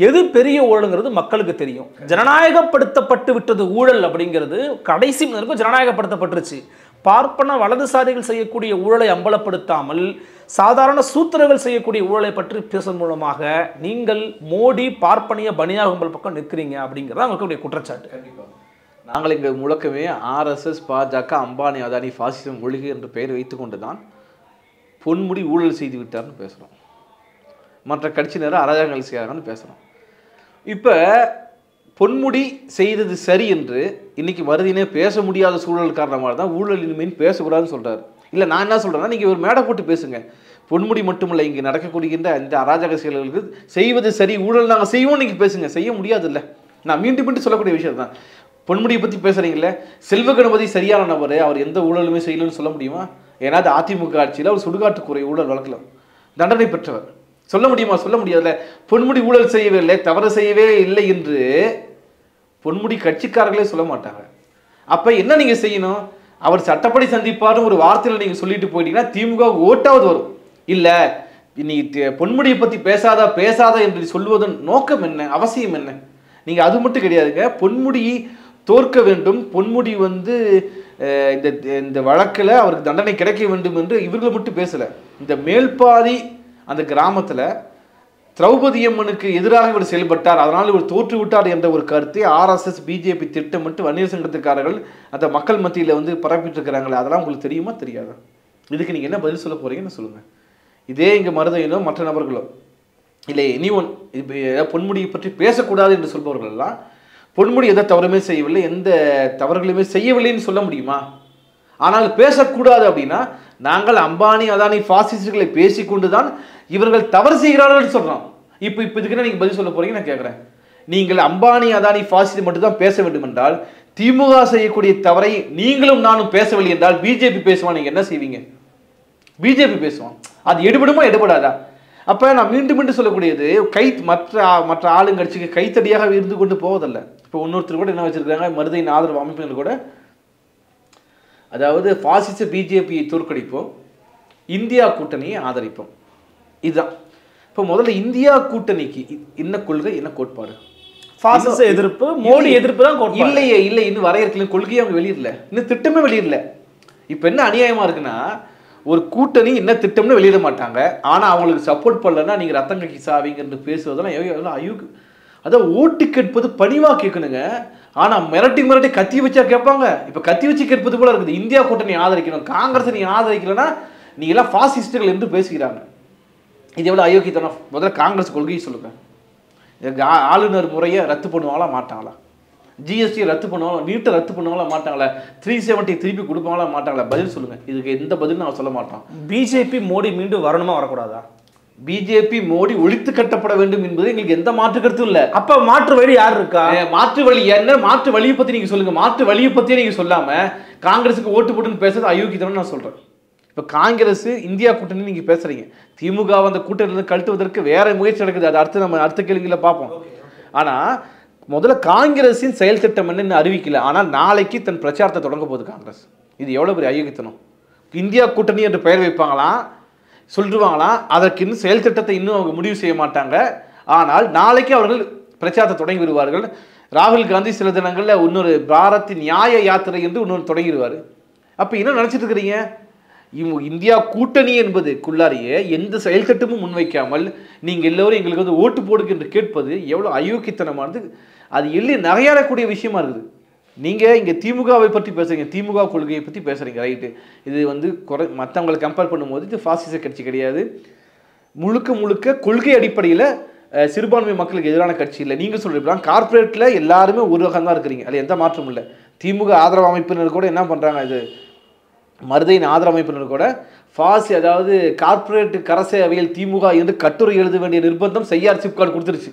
எது பெரிய ஊழலுங்கிறது மக்களுக்கு தெரியும். ஜனநாயகப்படுத்தப்பட்டு விட்டது ஊழல் அப்படிங்கிறது. கடைசி மனிதனுக்கும் ஜனநாயகப்படுத்தப்பட்டுருச்சு. பார்ப்பன வலதுசாரிகள் செய்யக்கூடிய ஊழலை அம்பலப்படுத்தாமல் சாதாரண சூத்திரர்கள் செய்யக்கூடிய ஊழலை பற்றி பேசுவதன் மூலமாக நீங்கள் மோடி பார்ப்பனிய பனியா கும்பல் பக்கம் நிற்கிறீங்க அப்படிங்கிறது அவங்களுடைய குற்றச்சாட்டு. கண்டிப்பாக நாங்கள் இங்கே முழக்கமே RSS, பாஜக, அம்பானி, அதானி பாசிசம் ஒழுகு என்று பெயர் வைத்துக் கொண்டு தான் பொன்முடி ஊழல் செய்து விட்டார்னு பேசுகிறோம். மற்ற கட்சியினர் அராஜகங்கள் செய்கிறாங்கன்னு பேசுகிறோம். இப்போ பொன்முடி செய்தது சரி என்று இன்னைக்கு மருதினே பேச முடியாத சூழல் காரணமாக தான் ஊழலின் மீன் பேசக்கூடாதுன்னு சொல்கிறார். இல்லை, நான் என்ன சொல்கிறேன்னா, நீங்கள் ஒரு மேடை போட்டு பேசுங்க. பொன்முடி மட்டுமில்லை, இங்கே நடக்கக்கூடியன்ற இந்த அராஜக செயல்களுக்கு செய்வது சரி, ஊழல் நாங்கள் செய்வோம் நீங்கள் பேசுங்க. செய்ய முடியாது இல்லை, நான் மீண்டும் சொல்லக்கூடிய விஷயம் தான். பொன்முடியை பற்றி பேசுகிறீங்களே, செல்வ கணபதி சரியான நபர், அவர் எந்த ஊழலுமே செய்யலன்னு சொல்ல முடியுமா? ஏன்னா அது அதிமுக ஆட்சியில் அவர் சுடுகாட்டுக்குறை ஊழல் வழக்கில் தண்டனை பெற்றவர். சொல்ல முடியுமா? சொல்ல முடியாதுல்ல. பொன்முடி ஊழல் செய்யவே இல்லை, தவறு செய்யவே இல்லை என்று பொன்முடி கட்சிக்காரர்களே சொல்ல மாட்டாங்க. அப்போ என்ன நீங்கள் செய்யணும்? அவர் சட்டப்படி சந்திப்பார்னு ஒரு வார்த்தையில் நீங்கள் சொல்லிட்டு போயிட்டீங்கன்னா திமுக ஓட்டாவது வரும். இல்லை, நீ பொன்முடியை பற்றி பேசாதா என்று சொல்வதன் நோக்கம் என்ன, அவசியம் என்ன? நீங்கள் அது மட்டும் கிடையாதுங்க. பொன்முடி தோற்க வேண்டும், பொன்முடி இந்த வழக்கில் அவருக்கு தண்டனை கிடைக்க வேண்டும் என்று இவர்கள் மட்டும் பேசலை. இந்த மேல்பாதி அந்த கிராமத்தில் திரௌபதி அம்மனுக்கு எதிராக இவர் செயல்பட்டார், அதனால் இவர் தோற்று விட்டார் என்ற ஒரு கருத்தை RSS, பிஜேபி திட்டமிட்டு வன்னியர் சங்கத்துக்காரர்கள் அந்த மக்கள் மத்தியில் பரப்பிட்டு இருக்கிறாங்களே, அதெல்லாம் உங்களுக்கு தெரியுமா தெரியாதா? இதுக்கு நீங்கள் என்ன பதில் சொல்ல போறீங்கன்னு சொல்லுங்கள். இதே இங்கே மருதையினோ மற்ற நபர்களோ இல்லை எனி ஒன் பொன்முடியை பற்றி பேசக்கூடாது என்று சொல்பவர்கள் எல்லாம் பொன்முடி எந்த தவறுமே செய்யவில்லை, எந்த தவறுகளுமே செய்யவில்லைன்னு சொல்ல முடியுமா? ஆனால் பேசக்கூடாது அப்படின்னா நாங்கள் அம்பானி, அதானி பாசிஸ்டுகளை பேசிக்கொண்டு தான் இவர்கள் தவறு செய்கிறார்கள் சொல்கிறோம். இப்போ இதுக்கு நீங்கள் பதில் சொல்ல போறீங்க நான் கேட்குறேன். நீங்கள் அம்பானி, அதானி பாசிஸ்ட் மட்டும் தான் பேச வேண்டும் என்றால் திமுக செய்யக்கூடிய தவறை நீங்களும் நானும் பேசவில்லை என்றால் பிஜேபி பேசுவான், நீங்கள் என்ன செய்வீங்க? பிஜேபி பேசுவோம். அது எடுபடுமா எடுபடாதா? அப்போ நான் மீண்டும் மீண்டும் சொல்லக்கூடியது மற்ற ஆளுங்கட்சிக்கு கைத்தடியாக இருந்து கொண்டு போவதில்லை. இப்போ இன்னொருத்தர் கூட என்ன வச்சிருக்காங்க, மருதையின் ஆதரவு அமைப்பினர் கூட, அதாவது பாசிச பிஜேபியை தோற்கடிப்போம், இந்தியா கூட்டணியை ஆதரிப்போம். இதுதான். இப்போ முதல்ல இந்தியா கூட்டணிக்கு என்ன கொள்கை, என்ன கோட்பாடு? பாசிச எதிர்ப்பு, மோடி எதிர்ப்பு தான் கோட்பாடு. இல்லையே, இல்லை, இன்னும் வரையறுக்கல, கொள்கையை அவங்க வெளியிடல, இன்னும் திட்டமே வெளியிடல. இப்போ என்ன அநியாயமா இருக்குன்னா, ஒரு கூட்டணி என்ன திட்டம்னு வெளியிட மாட்டாங்க, ஆனால் அவங்களுக்கு சப்போர்ட் பண்ணலன்னா நீங்கள் ரத்தம் கக்கி சாவிங்கன்னு பேசுவதெல்லாம் அயுக்கு. அதான் ஓட்டு கேட்பது பணிவா கேட்கணுங்க, ஆனால் மிரட்டி கத்தி வச்சா கேட்பாங்க. இப்போ கத்தி வச்சு கேட்பது போல இருக்குது. இந்தியா கூட்டணி ஆதரிக்கணும், காங்கிரஸ் நீ ஆதரிக்கலன்னா நீங்க எல்லாம் பாசிஸ்டுகள் என்று பேசுகிறாங்க. இது எவ்வளவு அயோக்கியத்தனம். முதல்ல காங்கிரஸ் கொள்கையை சொல்லுங்க. ஆளுநர் முறையை ரத்து பண்ணுவாங்களா மாட்டாங்களா? ஜிஎஸ்டி ரத்து பண்ணுவாங்களா? நீட்டை ரத்து பண்ணுவாங்களா மாட்டாங்களா? 370 திருப்பி கொடுப்பாங்களா மாட்டாங்களா? பதில் சொல்லுங்க. இதுக்கு எந்த பதிலும் நான் சொல்ல மாட்டோம். பிஜேபி மோடி மீண்டும் வரணுமா வரக்கூடாதா? பிஜேபி மோடி ஒழித்து கட்டப்பட வேண்டும் என்பது எங்களுக்கு எந்த மாற்று கருத்தும் இல்லை. அப்ப மாற்று வழி யார் இருக்கா? மாற்று வழி என்ன? மாற்று வழியை பத்தி நீங்க சொல்லுங்க. மாற்று வழியை பத்தியே நீங்க சொல்லாம காங்கிரஸுக்கு ஓட்டு போட்டுன்னு பேசுறது அயோக்கியத்தனம் நான் சொல்றேன். இப்போ காங்கிரஸ் இந்தியா கூட்டணி நீங்க பேசுறீங்க, திமுக அந்த கூட்டணியிலிருந்து கழட்டுவதற்கு வேற முயற்சி நடக்குது. அது அடுத்த கேள்வியில் பார்ப்போம். ஆனா முதல்ல காங்கிரஸின் செயல் திட்டம் என்னன்னு அறிவிக்கல. ஆனால் நாளைக்கு தன் பிரச்சாரத்தை தொடங்க போகுது காங்கிரஸ். இது எவ்வளவு பெரிய அயோக்கியத்தனம். இந்தியா கூட்டணி என்று பெயர் வைப்பாங்களாம், சொல்லுவாங்களாம், அதற்கு இன்னும் செயல் திட்டத்தை இன்னும் அவங்க முடிவு செய்ய மாட்டாங்க. ஆனால் நாளைக்கு அவர்கள் பிரச்சாரத்தை தொடங்கி விடுவார்கள். ராகுல் காந்தி சில தினங்களில் இன்னொரு பாரத் நியாய யாத்திரை என்று இன்னொன்று தொடங்கிடுவார். அப்போ என்ன நினச்சிட்டு இருக்கிறீங்க? இந்தியா கூட்டணி என்பதுக்குள்ளாரியே எந்த செயல் திட்டமும் முன்வைக்காமல் நீங்கள் எல்லோரும் எங்களுக்கு வந்து ஓட்டு போடுங்க என்று கேட்பது எவ்வளோ அயோக்கியத்தனமானது. அது எள்ளி நகையாடக்கூடிய விஷயமா இருக்குது. நீங்கள் இங்கே திமுகவை பற்றி பேசுகிறீங்க, திமுக கொள்கையை பற்றி பேசுகிறீங்க, ரைட்டு. இது வந்து மற்றவங்களை கம்பேர் பண்ணும்போது இது பாசிச கட்சி கிடையாது. முழுக்க கொள்கை அடிப்படையில் சிறுபான்மை மக்களுக்கு எதிரான கட்சி இல்லை. நீங்கள் சொல்கிறீங்களா கார்பரேட்டில் எல்லாருமே ஒரு ரகம் தான் இருக்கிறீங்க, அதில் எந்த மாற்றமும் இல்லை. திமுக ஆதரவு அமைப்பினர் கூட என்ன பண்ணுறாங்க, இது மருதையின் ஆதரவு அமைப்பினர் கூட அதாவது கார்பரேட் கரசேவையில் திமுக என்று கட்டுரை எழுத வேண்டிய நிர்பந்தம் செய்யார் சிப்காட் கொடுத்துருச்சு.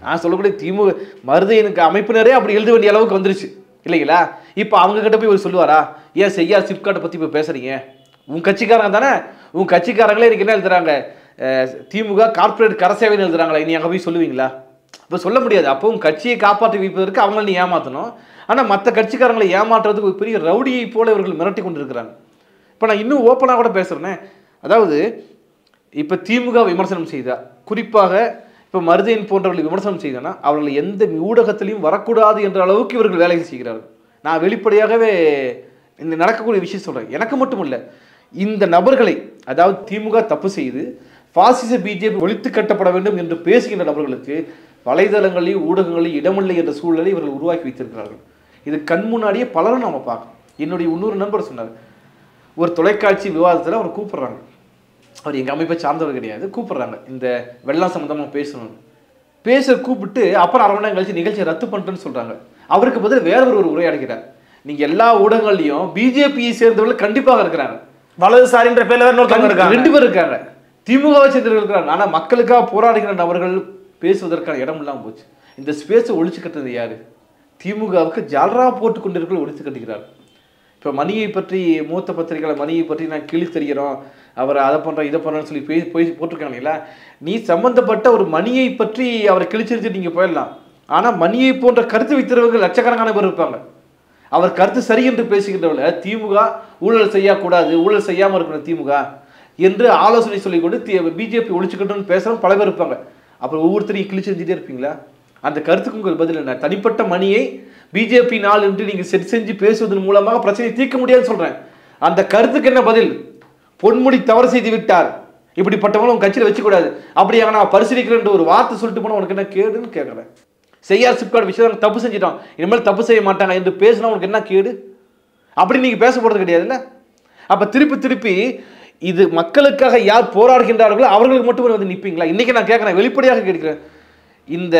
நான் சொல்லக்கூடிய திமுக மருதையினுக்கு அமைப்பினரே அப்படி எழுத வேண்டிய அளவுக்கு வந்துருச்சு இல்லைங்களா? இப்போ அவங்க கிட்ட போய் ஒரு சொல்லுவாரா, ஏன் செய்யார் சிப்காட்டை பற்றி இப்போ பேசுறீங்க? உன் கட்சிக்காரங்க தானே, உன் கட்சிக்காரங்களே எனக்கு என்ன எழுதுறாங்க, திமுக கார்பரேட் கரசேவைன்னு எழுதுறாங்களா, இனி அங்கே போய் சொல்லுவீங்களா? இப்போ சொல்ல முடியாது. அப்போ உன் கட்சியை காப்பாற்றி வைப்பதற்கு அவங்கள நீ ஏமாற்றணும். ஆனால் மற்ற கட்சிக்காரங்களை ஏமாற்றுறதுக்கு ஒரு பெரிய ரவுடியை போல இவர்கள் மிரட்டி கொண்டு இருக்கிறாங்க. இப்போ நான் இன்னும் ஓப்பனாக கூட பேசுகிறேன்னே, அதாவது இப்போ திமுக விமர்சனம் செய்தா, குறிப்பாக இப்போ மருதையின் போன்றவர்கள் விமர்சனம் செய்தனா அவர்கள் எந்த ஊடகத்திலையும் வரக்கூடாது என்ற அளவுக்கு இவர்கள் வேலை செய்கிறார்கள். நான் வெளிப்படையாகவே இந்த நடக்கக்கூடிய விஷயம் சொல்கிறேன். எனக்கு மட்டும் இல்லை, இந்த நபர்களை, அதாவது திமுக தப்பு செய்து பாசிச பிஜேபி ஒழித்து கட்டப்பட வேண்டும் என்று பேசுகின்ற நபர்களுக்கு வலைதளங்களையும் ஊடகங்களையும் இடமில்லை என்ற சூழலை இவர்கள் உருவாக்கி வைத்திருக்கிறார்கள். இது கண் முன்னாடியே பலரும் நம்ம பார்க்கணும். என்னுடைய இன்னொரு நண்பர் சொன்னார், ஒரு தொலைக்காட்சி விவாதத்தில் அவர் கூப்பிட்றாங்க, அவர் எங்கள் அமைப்பை சார்ந்தவர் கிடையாது, கூப்பிட்றாங்க இந்த வெள்ளம் சம்மந்தமாக பேச கூப்பிட்டு அப்புறம் அரை மணி நேரம் கழிச்சு நிகழ்ச்சியை ரத்து பண்ணிட்டுன்னு சொல்கிறாங்க. அவருக்கு பதில் வேற ஒரு உரையாடுகிறார். நீங்கள் எல்லா ஊடகங்களையும் பிஜேபியை சேர்ந்தவர்கள் கண்டிப்பாக இருக்கிறாங்க, வலதுசாரின்ற பேர்ல 2 பேர் இருக்காங்க, திமுகவை சேர்ந்தவர்கள் இருக்கிறாங்க. ஆனால் மக்களுக்காக போராடுகிற நபர்கள் பேசுவதற்கான இடம் இல்லாமல் போச்சு. இந்த ஸ்பேஸை ஒழிச்சு கட்டுறது யாரு? திமுகவுக்கு ஜால்ரா போட்டு கொண்டிருக்கிற ஒழித்து கட்டுகிறார். இப்போ மணியை பற்றி மூத்த பத்திரிகைகளை மணியை பற்றி நான் கிளி தெரிகிறோம், அவர் அதை பண்ணுறோம் இதை பண்ணுறோன்னு சொல்லி போய் போட்டிருக்காங்க இல்லைங்களா? நீ சம்பந்தப்பட்ட ஒரு மணியை பற்றி அவரை கிழிச்சிருச்சு நீங்கள் போயிடலாம். ஆனால் மணியை போன்ற கருத்து வைத்திருவர்கள் லட்சக்கணக்கான பேர் இருப்பாங்க. அவர் கருத்து சரி என்று பேசுகின்றவர்கள திமுக ஊழல் செய்யக்கூடாது, ஊழல் செய்யாமல் இருக்கணும் திமுக என்று ஆலோசனை சொல்லிக்கொண்டு பிஜேபி ஒழிச்சுக்கிட்டோன்னு பேசுகிறவங்க பல பேர் இருப்பாங்க. அப்புறம் ஒவ்வொருத்தரையும் கிழிச்சு செஞ்சுட்டே இருப்பீங்களா? அந்த கருத்துக்கு உங்கள் பதில் என்ன? தனிப்பட்ட மணியை பிஜேபி நாள் என்று நீங்கள் செஞ்சு பேசுவதன் மூலமாக பிரச்சனையை தீர்க்க முடியாதுன்னு சொல்றேன். அந்த கருத்துக்கு என்ன பதில்? பொன்முடி தவறு செய்து விட்டார், இப்படிப்பட்டவங்களும் உங்க கட்சியில் வச்சுக்கூடாது, அப்படியாக நான் பரிசீலிக்கிறேன் ஒரு வார்த்தை சொல்லிட்டு போனா உனக்கு என்ன கேடுன்னு கேட்கறேன். செய்யார் சிப்காட் விஷயம் தப்பு செஞ்சிட்டோம், இனிமேல் தப்பு செய்ய மாட்டாங்க என்று பேசினா உனக்கு என்ன கேடு? அப்படி நீங்க பேச போறது கிடையாதுல்ல. அப்ப திருப்பி இது மக்களுக்காக யார் போராடுகின்றார்களோ அவர்களுக்கு மட்டும் வந்து நிற்பீங்களா? இன்னைக்கு நான் கேட்கிறேன், வெளிப்படையாக கேட்கிறேன், இந்த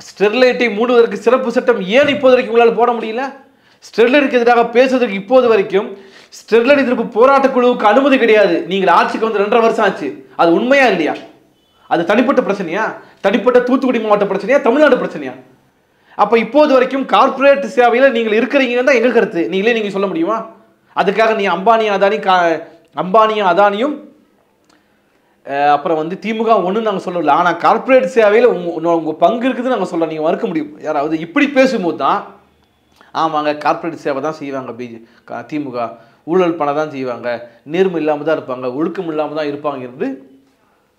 ஸ்டெர்லைட்டை மூடுவதற்கு சிறப்பு சட்டம் ஏன் இப்போது வரைக்கும் உங்களால் போட முடியல? ஸ்டெர்லைட்டுக்கு எதிராக பேசுவதற்கு இப்போது வரைக்கும் ஸ்டெர்லைட் எதிர்ப்பு போராட்ட குழுவுக்கு அனுமதி கிடையாது. நீங்கள் ஆட்சிக்கு வந்து 2.5 வருஷம் ஆச்சு. அது உண்மையா இல்லையா? அது தனிப்பட்ட பிரச்சனையா? தனிப்பட்ட தூத்துக்குடி மாவட்ட பிரச்சனையா? தமிழ்நாடு பிரச்சனையா? அப்ப இப்போது வரைக்கும் கார்பரேட் சேவையில் நீங்கள் இருக்கிறீங்கன்னு தான் எங்க கருத்து. நீங்களே சொல்ல முடியுமா? அதுக்காக நீ அம்பானி அதானி அம்பானியும் அதானியும் அப்புறம் வந்து திமுக ஒன்றுன்னு நாங்கள் சொல்லல. ஆனால் கார்ப்பரேட் சேவையில் உங்கள் பங்கு இருக்குதுன்னு நாங்கள் சொல்ல நீங்கள் மறுக்க முடியும். யாராவது இப்படி பேசும்போது தான் ஆமாங்க கார்ப்பரேட் சேவை தான் செய்வாங்க திமுக, ஊழல் பணம் தான் செய்வாங்க, நேர்மை இல்லாமல் தான் இருப்பாங்க, ஒழுக்கம் இல்லாமல் தான் இருப்பாங்க என்று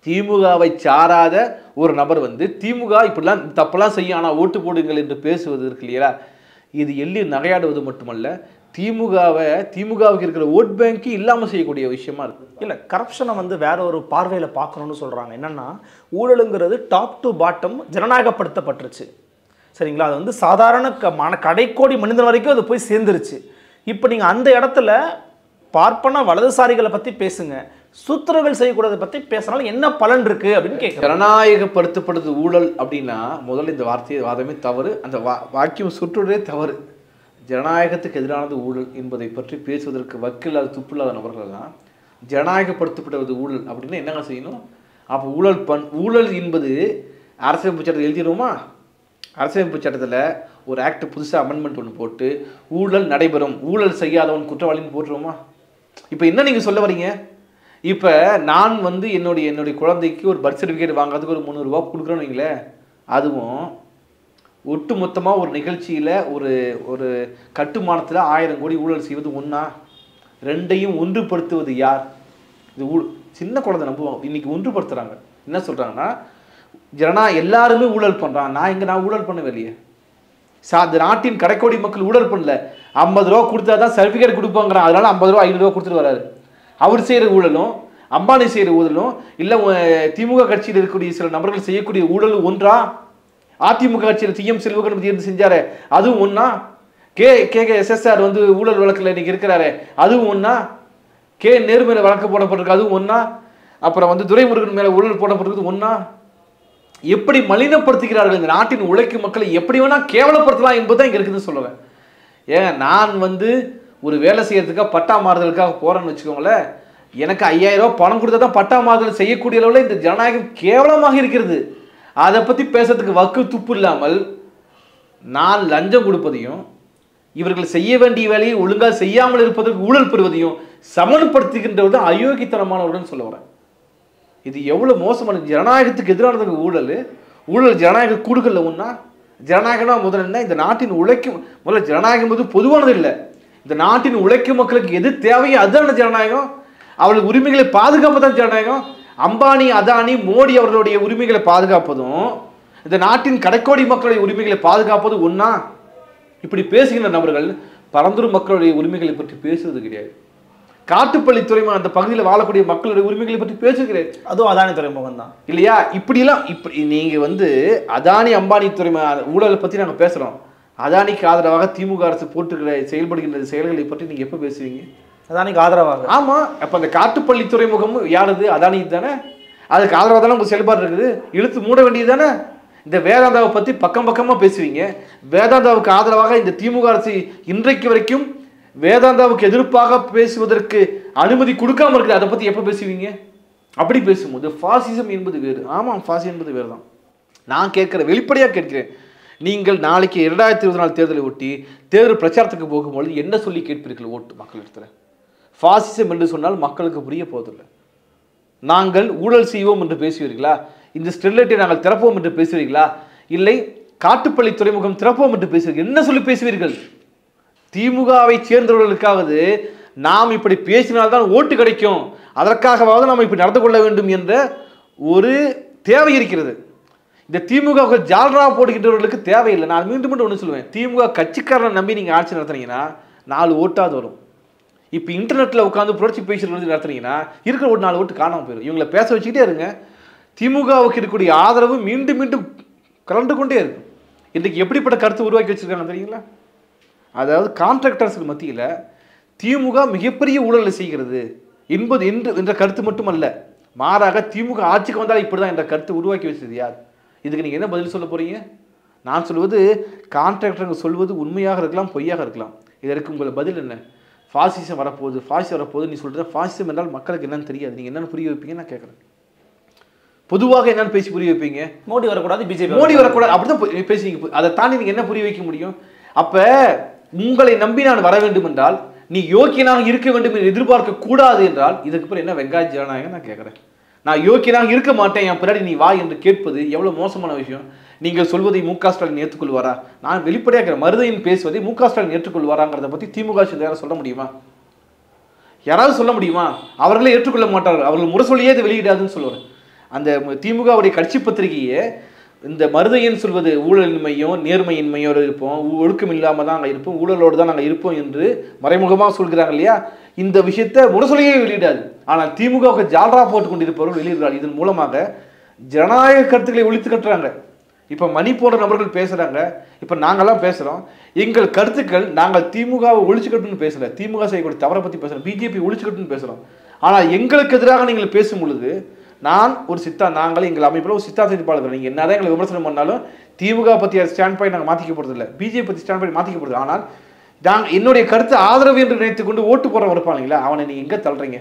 திமுகவை சாராத ஒரு நபர் வந்து திமுக இப்படிலாம் தப்பெல்லாம் செய்யும் ஆனால் ஓட்டு போடுங்கள் என்று பேசுவது இருக்கு இல்லையா, இது எள்ளி நகையாடுவது மட்டுமல்ல, திமுகவுக்கு இருக்கிற ஓட் பேங்க்கு இல்லாமல் செய்யக்கூடிய விஷயமா இருக்கு. இல்லை, கரப்ஷனை வந்து வேற ஒரு பார்வையில் பார்க்கணும்னு சொல்கிறாங்க. என்னென்னா ஊழலுங்கிறது டாப் டு பாட்டம் ஜனநாயகப்படுத்தப்பட்டுருச்சு. சரிங்களா? அது வந்து சாதாரண கடைக்கோடி மனிதன் வரைக்கும் அது போய் சேர்ந்துருச்சு. இப்போ நீங்கள் அந்த இடத்துல பார்ப்பன வலதுசாரிகளை பற்றி பேசுங்க, சூத்திரங்கள் செய்யக்கூடாத பற்றி பேசுனாலும் என்ன பலன் இருக்கு அப்படின்னு கேட்குறேன். ஜனநாயகப்படுத்தப்படுது ஊழல் அப்படின்னா முதல்ல இந்த வாதமே தவறு, அந்த வாக்கியம் சுற்றுறதே தவறு. ஜனநாயகத்துக்கு எதிரானது ஊழல் என்பதை பற்றி பேசுவதற்கு வக்கில்லாத துப்பில்லாத நபர்கள் தான் ஜனநாயகப்படுத்தப்படுவது ஊழல் அப்படின்னா என்னங்க செய்யணும்? அப்போ ஊழல் என்பது அரசியலமைப்பு சட்டத்தில் எழுதிடுவோமா? அரசியலமைப்பு சட்டத்தில் ஒரு ஆக்ட் புதுசாக அமெண்ட்மெண்ட் ஒன்று போட்டு ஊழல் நடைபெறும், ஊழல் செய்யாதவன் குற்றவாளின்னு போட்டுருவோமா? இப்போ என்ன நீங்கள் சொல்ல வரீங்க? இப்போ நான் வந்து என்னுடைய குழந்தைக்கு ஒரு பர்த் சர்டிஃபிகேட் வாங்குறதுக்கு ஒரு 300 ரூபா கொடுக்குறோன்னு வைங்களேன், அதுவும் ஒட்டு மொத்தமாக ஒரு நிகழ்ச்சியில் ஒரு கட்டுமானத்தில் 1000 கோடி ஊழல் செய்வது ஒன்றா? ரெண்டையும் ஒன்றுபடுத்துவது யார்? இது சின்ன குழந்தை நம்புவோம். இன்னைக்கு ஒன்றுபடுத்துகிறாங்க. என்ன சொல்கிறாங்கன்னா எல்லாருமே ஊழல் பண்ணுறான், நான் ஊழல் பண்ணவே இல்லையே. இந்த நாட்டின் கடைக்கோடி மக்கள் ஊழல் பண்ணல, 50 ரூபா கொடுத்தா தான் சர்டிஃபிகேட் கொடுப்பாங்கிறான், அதனால 50 ரூபா 500 ரூபா கொடுத்துட்டு வராரு. அவர் செய்கிற ஊழலும் அம்பானி செய்கிற ஊழலும் இல்லை திமுக கட்சியில் இருக்கக்கூடிய சில நபர்கள் செய்யக்கூடிய ஊழலும் ஒன்றா? அதிமுக கட்சியில் TM செல்வகணபதி இருந்து செஞ்சாரு, அதுவும் ஒன்றா? KSSR வந்து ஊழல் வழக்கில் இன்னைக்கு இருக்கிறாரு, அதுவும் ஒன்றா? நேரு மேலே வழக்கு போடப்பட்டிருக்கு, அதுவும் ஒன்றா? அப்புறம் வந்து துரைமுருகன் மேலே ஊழல் போடப்பட்டிருக்கு, ஒன்றா? எப்படி மலினப்படுத்துகிறார்கள் இந்த நாட்டின் உழைக்கும் மக்களை எப்படி வேணா கேவலப்படுத்தலாம் என்பதுதான் இங்கே இருக்குதுன்னு சொல்லுவேன். நான் வந்து ஒரு வேலை செய்யறதுக்காக பட்டா மாறுதலுக்காக போறேன்னு வச்சுக்கோங்களேன், எனக்கு 5000 ரூபாய் பணம் கொடுத்தா தான் பட்டா மாறுதல் செய்யக்கூடிய அளவில் இந்த ஜனநாயகம் கேவலமாக இருக்கிறது. அதை பற்றி பேசுறதுக்கு வக்கு துப்பு இல்லாமல் நான் லஞ்சம் கொடுப்பதையும் இவர்கள் செய்ய வேண்டிய வேலையை ஒழுங்காக செய்யாமல் இருப்பதற்கு ஊழல் பெறுவதையும் சமன்படுத்துகின்றவது அயோக்கியத்தனமானவர்கள் சொல்ல வரேன். இது எவ்வளோ மோசமான ஜனநாயகத்துக்கு எதிரானது ஊழல் ஜனநாயக கூடுகள்ல ஒன்றா? ஜனநாயகம்னா முதல்ல என்ன? இந்த நாட்டின் உழைக்கும் முதல்ல ஜனநாயகம் வந்து பொதுவானது இல்லை, இந்த நாட்டின் உழைக்கும் மக்களுக்கு எது தேவையோ அதுதான ஜனநாயகம். அவர்களுக்கு உரிமைகளை பாதுகாப்பு தான் ஜனநாயகம். அம்பானி அதானி மோடி அவர்களுடைய உரிமைகளை பாதுகாப்பதும் இந்த நாட்டின் கடைக்கோடி மக்களுடைய உரிமைகளை பாதுகாப்பது ஒன்றா? இப்படி பேசுகின்ற நபர்கள் பரந்தூர் மக்களுடைய உரிமைகளை பற்றி பேசுவது கிடையாது. காட்டுப்பள்ளி துறைமுகம் அந்த பகுதியில் வாழக்கூடிய மக்களுடைய உரிமைகளை பற்றி பேசுகிறேன், அதுவும் அதானி துறைமுகம் தான் இல்லையா? இப்படி நீங்க வந்து அதானி அம்பானி துறைமுகம் ஊழலை பற்றி நாங்கள் பேசுறோம், அதானிக்கு ஆதரவாக திமுக அரசு போட்டுக்கிற செயல்படுகின்ற செயல்களை பற்றி நீங்க எப்போ பேசுவீங்க? அதானிக்கு ஆதரவாக. ஆமா, அப்ப அந்த காட்டுப்பள்ளி துறைமுகம் யாருது? அதானி தானே. அதுக்கு ஆதரவாக தானே உங்க செயல்பாடு இருக்குது, இழுத்து மூட வேண்டியது தானே. இந்த வேதாந்தாவை பற்றி பக்கமா பேசுவீங்க, வேதாந்தாவுக்கு ஆதரவாக இந்த திமுக அரசு இன்றைக்கு வரைக்கும் வேதாந்தாவுக்கு எதிர்ப்பாக பேசுவதற்கு அனுமதி கொடுக்காம இருக்குது, அதை பற்றி எப்போ பேசுவீங்க? அப்படி பேசும்போது ஃபாசிசம் என்பது வேறு. ஆமாம், ஃபாசிசம் என்பது வேறு தான். நான் கேட்குறேன், வெளிப்படையாக கேட்கிறேன், நீங்கள் நாளைக்கு 2024 தேர்தலை ஒட்டி தேர்தல் பிரச்சாரத்துக்கு போகும்போது என்ன சொல்லி கேட்பீர்கள் ஓட்டு மக்கள் இடத்துல? ஃபாசிசம் என்று சொன்னால் மக்களுக்கு புரிய போவதில்லை. நாங்கள் ஊழல் செய்வோம் என்று பேசுவீர்களா? இந்த ஸ்டெர்லைட்டை நாங்கள் திறப்போம் என்று பேசுவீர்களா? இல்லை காட்டுப்பள்ளி துறைமுகம் திறப்போம் என்று பேசுவீர்கள்? என்ன சொல்லி பேசுவீர்கள்? திமுகவை சேர்ந்தவர்களுக்காவது நாம் இப்படி பேசினால்தான் ஓட்டு கிடைக்கும், அதற்காகவாவது நாம் இப்படி நடந்து கொள்ள வேண்டும் என்ற ஒரு தேவை இருக்கிறது. இந்த திமுக ஜால்ரா போடுகின்றவர்களுக்கு தேவையில்லை. நான் மீண்டும் ஒன்று சொல்லுவேன், திமுக கட்சிக்காரனை நம்பி நீங்கள் ஆட்சி நடத்துனீங்கன்னா 4 ஓட்டாவது வரும். இப்போ இன்டர்நெட்டில் உட்காந்து புரட்சி பேசுகிறது நடத்துனீங்கன்னா இருக்கிற ஒரு 4 ஓட்டு காணாமல் போயிடும். இவங்களை பேச வச்சுக்கிட்டே இருங்க, திமுகவுக்கு இருக்கக்கூடிய ஆதரவு மீண்டும் கலந்து கொண்டே இருக்கும். இன்றைக்கு எப்படிப்பட்ட கருத்து உருவாக்கி வச்சிருக்காங்க தெரியுங்களா? அதாவது கான்ட்ராக்டர்ஸுக்கு மத்தியில் திமுக மிகப்பெரிய ஊழலை செய்கிறது என்பது என்ற கருத்து மட்டுமல்ல, மாறாக திமுக ஆட்சிக்கு வந்தால் இப்படி தான் என்ற கருத்து உருவாக்கி வச்சது யார்? இதுக்கு நீங்கள் என்ன பதில் சொல்ல போகிறீங்க? நான் சொல்வது கான்ட்ராக்டர்கள் சொல்வது உண்மையாக இருக்கலாம், பொய்யாக இருக்கலாம். இதற்கு உங்கள் பதில் என்ன? ஃபாசிசம் வரப்போகுது நீ சொல்கிறது. ஃபாசிசம் என்றால் மக்களுக்கு என்னன்னு தெரியாது, நீங்கள் என்னென்னு புரிய வைப்பீங்க நான் கேட்குறேன். பொதுவாக என்னன்னு பேசி புரிய வைப்பீங்க? மோடி வரக்கூடாது, பிஜேபி மோடி வரக்கூடாது, அப்படி தான் பேசுவீங்க. அதை தாண்டி நீங்கள் என்ன புரிய வைக்க முடியும்? அப்போ உங்களை நம்பி நான் வர வேண்டும் என்றால் நீ யோக்கியனாக இருக்க வேண்டும் என்று எதிர்பார்க்க கூடாது என்றால் இதுக்கு பிறகு என்ன வெங்காய ஜனநாயகம் நான் கேட்குறேன். நான் யோக்கியனாக இருக்க மாட்டேன், என் பின்னாடி நீ வா என்று கேட்பது எவ்வளவு மோசமான விஷயம். நீங்கள் சொல்வதை மு.க. ஸ்டாலின் ஏற்றுக்கொள்வாரா? நான் வெளிப்படையாக மருதையின் பேசுவதை மு.க. ஸ்டாலின் ஏற்றுக்கொள்வாராங்கிறத பற்றி திமுக யாரும் சொல்ல முடியுமா? யாராவது சொல்ல முடியுமா? அவர்களே ஏற்றுக்கொள்ள மாட்டார்கள். அவர்கள் முரசொலியே இது வெளியிடாதுன்னு சொல்லுவார். அந்த திமுகவுடைய கட்சி பத்திரிகையே இந்த மருதையன் சொல்வது ஊழலின்மையோ நேர்மையின்மையோ இருப்போம், ஒழுக்கம் இல்லாமல் தான் நாங்கள் இருப்போம், ஊழலோடு தான் நாங்கள் இருப்போம் என்று மறைமுகமாக சொல்கிறாங்க இல்லையா? இந்த விஷயத்தை முரசொலியே வெளியிடாது. ஆனால் திமுகவுக்கு ஜால்ரா போட்டு கொண்டிருப்பவர்கள் வெளியிடுறாங்க. இதன் மூலமாக ஜனநாயக கருத்துக்களை ஒழித்து கட்டுறாங்க. இப்போ மணி போன்ற நபர்கள் பேசுகிறாங்க, இப்போ நாங்கள்லாம் பேசுகிறோம். எங்கள் கருத்துக்கள் நாங்கள் திமுகவை ஒழிச்சுக்கட்டுன்னு பேசலை, திமுக செய்யக்கூடிய தவறை பற்றி பேசுகிறோம், பிஜேபி ஒழிச்சுக்கட்டுன்னு பேசுகிறோம். ஆனால் எங்களுக்கு எதிராக நீங்கள் பேசும் பொழுது நான் ஒரு நாங்கள் எங்கள் அமைப்பில் ஒரு சித்தாந்த எதிர்ப்பாளர்கள், நீங்கள் என்னதான் எங்களை விமர்சனம் பண்ணாலும் திமுக பற்றிய ஸ்டாண்ட் பாயிண்ட் நாங்கள் மாற்றிக்க போகிறது இல்லை, பிஜேபி பற்றி ஸ்டாண்ட் பாயிண்ட் மாற்றிக்க போகிறது. ஆனால் நாங்கள் என்னுடைய கருத்து ஆதரவு என்று நினைத்துக்கொண்டு ஓட்டு போடுற இருப்பாங்களா, அவனை நீங்கள் எங்கே தள்ளுறீங்க?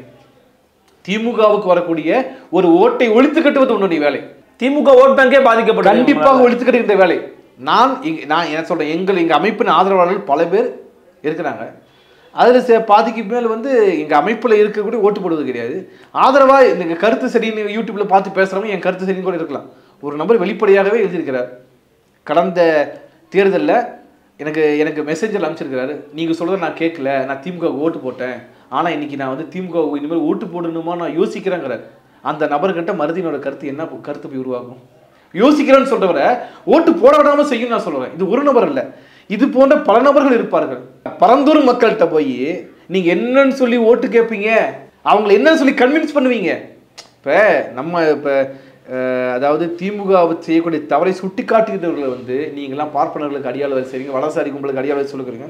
திமுகவுக்கு வரக்கூடிய ஒரு ஓட்டை ஒழித்து கட்டுவது உன்னுடைய வேலை. திமுக ஓட் பேங்கே பாதிக்கப்படும், கண்டிப்பாக ஒழித்து கட்டுகின்ற வேலை. நான் என்ன சொல்கிறேன், எங்கள் அமைப்பின் ஆதரவாளர்கள் பல பேர் இருக்கிறாங்க. அதில் பாதிக்கு மேல் எங்கள் அமைப்பில் இருக்கக்கூடிய ஓட்டு போடுவது கிடையாது. ஆதரவாக இந்த கருத்து சரின்னு யூடியூப்பில் பார்த்து பேசுகிறவங்க என் கருத்து சரின்னு கூட இருக்கலாம். ஒரு நபர் வெளிப்படையாகவே எழுதியிருக்கிறார். கடந்த தேர்தலில் எனக்கு மெசேஜில் அனுப்பிச்சிருக்கிறாரு, நீங்கள் சொல்கிறத நான் கேட்கல, நான் திமுகவுக்கு ஓட்டு போட்டேன், ஆனால் இன்றைக்கி நான் திமுகவுக்கு இனிமேல் ஓட்டு போடணுமா நான் யோசிக்கிறேங்கிறார். அந்த நபர்கிட்ட மருதினோட கருத்து என்ன கருத்து போய் உருவாகும்? யோசிக்கிறேன்னு சொல்றவரை ஓட்டு போட விடாமல் செய்யும் நான் சொல்லுவேன். இது ஒரு நபர் இல்லை, இது போன்ற பல நபர்கள் இருப்பார்கள். பரந்தூர் மக்கள்கிட்ட போய் நீங்க என்னன்னு சொல்லி ஓட்டு கேட்பீங்க, அவங்களை என்னன்னு சொல்லி கன்வின்ஸ் பண்ணுவீங்க. இப்போ அதாவது திமுக செய்யக்கூடிய தவறை சுட்டி காட்டுகிறவர்களை நீங்களாம் பார்ப்பனர்களுக்கு அடியாள செய்றீங்க, வலசாரி கும்பலுக்கு அடியாள சொல்லுகிறீங்க.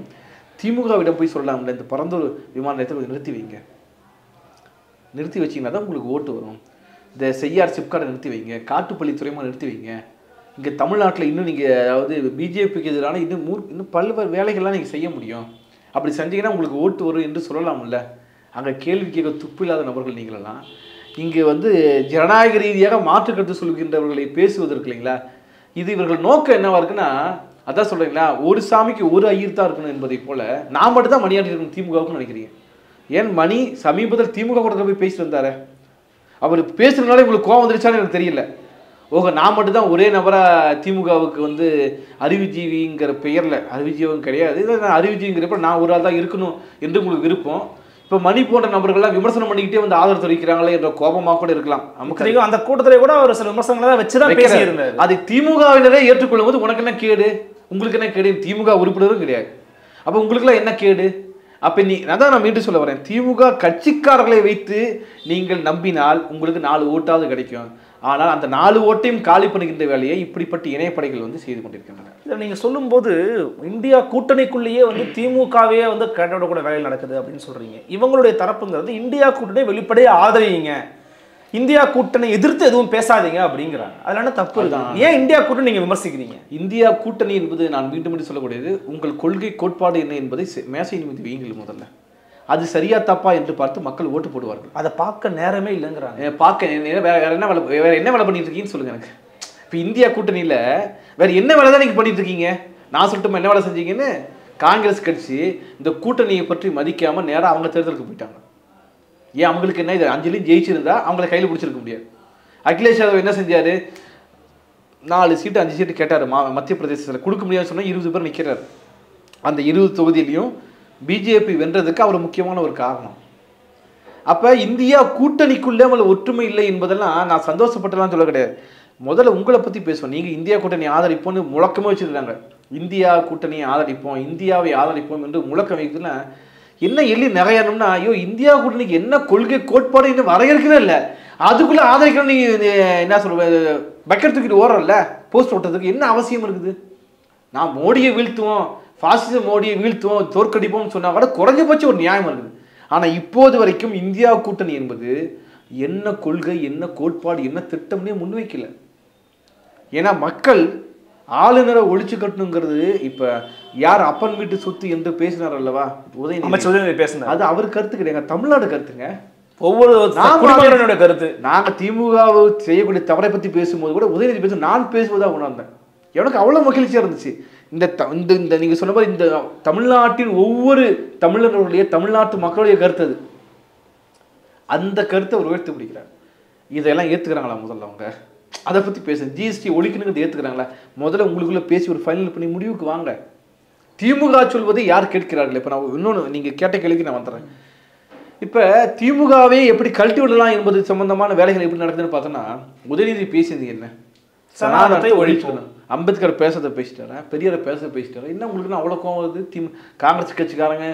திமுகவிடம் போய் சொல்லலாம்ல, இந்த பரந்தூர் விமான நிலையத்தில் நிறுத்தி வைங்க, நிறுத்தி வச்சிங்கன்னா தான் உங்களுக்கு ஓட்டு வரும். இந்த செய்யார் சிப்கார்டை நிறுத்தி வைங்க, காட்டுப்பள்ளி துறைமுகம் நிறுத்தி வைங்க. இங்கே தமிழ்நாட்டில் இன்னும் நீங்கள் அதாவது பிஜேபிக்கு எதிரான இன்னும் பல்வேறு வேலைகள்லாம் நீங்கள் செய்ய முடியும். அப்படி செஞ்சீங்கன்னா உங்களுக்கு ஓட்டு வரும் என்று சொல்லலாம்ல. அங்கே கேள்வி கேட்க துப்பு இல்லாத நபர்கள் நீங்களெல்லாம் இங்கே ஜனநாயக ரீதியாக மாற்று கருத்து சொல்கின்றவர்களை பேசுவதற்கு இல்லைங்களா? இது இவர்கள் நோக்கம் என்னவா இருக்குன்னா, அதான் சொல்கிறீங்களா, ஒரு சாமிக்கு ஒரு ஐயர் தான் இருக்கணும் என்பதை போல் நான் மட்டும் தான் மணியாட்டி இருக்கணும் திமுகவுக்குன்னு நினைக்கிறீங்க. ஏன் மணி சமீபத்தில் திமுக கூட போய் பேசிட்டு வந்தார, அவர் பேசுறதுனால உங்களுக்கு கோவம் வந்துருச்சான்னு எனக்கு தெரியல. ஓஹோ, நான் மட்டும்தான் ஒரே நபராக திமுகவுக்கு அறிவுஜீவிங்கிற பெயரில், அறிவுஜீவம் கிடையாது, இல்லை நான் அறிவுஜீவிங்கிறப்ப நான் ஒரு ஆள் தான் இருக்கணும் என்று உங்களுக்கு விருப்பம். இப்போ மணி போன்ற நபர்கள்லாம் விமர்சனம் பண்ணிக்கிட்டே ஆதரவு தெரிவிக்கிறாங்களே என்ற கோபமாக கூட இருக்கலாம். நமக்கு அந்த கூட்டத்திலே கூட ஒரு சில விமர்சனங்களை தான் வச்சுதான் பேசியிருந்தாரு. அதை திமுகவினரே ஏற்றுக்கொள்ளும் போது உனக்கு என்ன கேடு, உங்களுக்கு என்ன கேடு? திமுக உறுப்பினரும் கிடையாது, அப்போ உங்களுக்குலாம் என்ன கேடு? அப்போ அதான் நான் மீண்டும் சொல்ல வரேன், திமுக கட்சிக்காரர்களை வைத்து நீங்கள் நம்பினால் உங்களுக்கு 4 ஓட்டாவது கிடைக்கும். ஆனால் அந்த 4 ஓட்டையும் காலி பண்ணுகின்ற வேலையை இப்படிப்பட்ட இணையப்படைகள் செய்து கொண்டிருக்கின்றன. இதை நீங்கள் சொல்லும்போது இந்தியா கூட்டணிக்குள்ளேயே திமுகவே கேட்டோட வேலையில் நடக்குது அப்படின்னு சொல்றீங்க. இவங்களுடைய தரப்புங்கிறது இந்தியா கூட்டணி வெளிப்படையாக ஆதரிங்க, இந்தியா கூட்டணி எதிர்த்து எதுவும் பேசாதீங்க அப்படிங்கிறாங்க. அதனால தப்பு தான். ஏன் இந்தியா கூட்டணி நீங்க விமர்சிக்கிறீங்க? இந்தியா கூட்டணி என்பது நான் மீண்டும் மீண்டும் சொல்லக்கூடியது, உங்கள் கொள்கை கோட்பாடு என்ன என்பதை மேசை நிமித்தி வையுங்கள். முதல்ல அது சரியா தப்பா என்று பார்த்து மக்கள் ஓட்டு போடுவார்கள். அதை பார்க்க நேரமே இல்லைங்கிறாங்க. பார்க்க வேற என்ன வேலை பண்ணிட்டு இருக்கீங்கன்னு சொல்லுங்க எனக்கு. இப்போ இந்தியா கூட்டணியில் வேற என்ன வேலை தான் நீங்கள் பண்ணிட்டு இருக்கீங்க? நான் சொல்லட்டுமா என்ன வேலை செஞ்சீங்கன்னு? காங்கிரஸ் கட்சி இந்த கூட்டணியை பற்றி மதிக்காமல் நேராக அவங்க தேர்தலுக்கு போயிட்டாங்க. ஏன் அவங்களுக்கு என்ன, இது அஞ்சலியும் ஜெயிச்சிருந்தா அவங்கள கையில் பிடிச்சிருக்க முடியாது. அகிலேஷ் யாதவ் என்ன செஞ்சார், 4 சீட்டு 5 சீட்டு கேட்டார் மத்திய பிரதேசத்தில், கொடுக்க முடியாதுன்னு சொன்னால் 20 பேர் நிற்கிறார். அந்த 20 தொகுதியிலையும் பிஜேபி வென்றதுக்கு அவர் முக்கியமான ஒரு காரணம். அப்போ இந்தியா கூட்டணிக்குள்ளே அவங்களை ஒற்றுமை இல்லை என்பதெல்லாம் நான் சந்தோஷப்பட்டலாம் சொல்ல கிடையாது. முதல்ல உங்களை பற்றி பேசுவோம். நீங்கள் இந்தியா கூட்டணி ஆதரிப்போம்னு முழக்கமாக வச்சுருக்காங்க. இந்தியா கூட்டணியை ஆதரிப்போம், இந்தியாவை ஆதரிப்போம் என்று முழக்கம் வைக்கிறதுனா என்ன எள்ளி நிறையணும்னா, ஐயோ இந்தியா கூட்டணிக்கு என்ன கொள்கை கோட்பாடு இன்னும் வரையறுக்கவே இல்லை, அதுக்குள்ளே ஆதரிக்கணும். நீங்கள் என்ன சொல்லுவேன், பக்கெட் தூக்கிட்டு ஓடுறல போஸ்ட் ஓட்டுறதுக்கு என்ன அவசியம் இருக்குது? நான் மோடியை வீழ்த்துவோம், பாசிச மோடியை வீழ்த்துவோம், தோற்கடிப்போம்னு சொன்னால் கூட குறைஞ்சபட்சம் ஒரு நியாயம் இருக்குது. ஆனால் இப்போது வரைக்கும் இந்தியா கூட்டணி என்பது என்ன கொள்கை, என்ன கோட்பாடு, என்ன திட்டம்னே முன்வைக்கல. ஏன்னா மக்கள் ஆளுநரை ஒழிச்சு கட்டணுங்கிறது இப்போ யார் அப்பன் வீட்டு சொத்து என்று பேசினார் அல்லவா உதயநிதி பேசினார், அது அவர் கருத்து கிடையாது, தமிழ்நாடு கருத்துங்க. ஒவ்வொரு கருத்து. நாங்கள் திமுக செய்யக்கூடிய தவறை பற்றி பேசும்போது கூட உதயநிதி பேச நான் பேசுவதாக உணர்ந்தேன். எனக்கு அவ்வளோ மகிழ்ச்சியாக இருந்துச்சு. இந்த இந்த நீங்கள் சொன்ன மாதிரி இந்த தமிழ்நாட்டின் ஒவ்வொரு தமிழர்களுடைய தமிழ்நாட்டு மக்களுடைய கருத்து அது. அந்த கருத்தை அவர் உயர்த்தி பிடிக்கிறார். இதெல்லாம் ஏற்றுக்கிறாங்களா முதல்ல அவங்க? அதை பற்றி பேச ஜிஎஸ்டி ஒழிக்கணுங்கிறது ஏற்றுக்கிறாங்களா? முதல்ல உங்களுக்குள்ளே பேசி ஒரு ஃபைனல் பண்ணி முடிவுக்கு வாங்க. திமுக சொல்வதை யார் கேட்கிறார்கள்? இப்போ நான் இன்னொன்று நீங்கள் கேட்ட கேள்விக்கு நான் வந்துடுறேன். இப்போ திமுகவே எப்படி கழட்டி விடலாம் என்பது சம்பந்தமான வேலைகள் எப்படி நடக்குதுன்னு பார்த்தோன்னா, உதயநிதி பேசியது என்ன? சனாதனத்தை ஒழிக்கணும். அம்பேத்கர் பேசுறதை பேசிட்டாரா? பெரியாரை பேசுறதை பேசிட்டாரா? என்ன உங்களுக்குன்னு அவ்வளோ கோவம் வருது? காங்கிரஸ் கட்சிக்காரங்க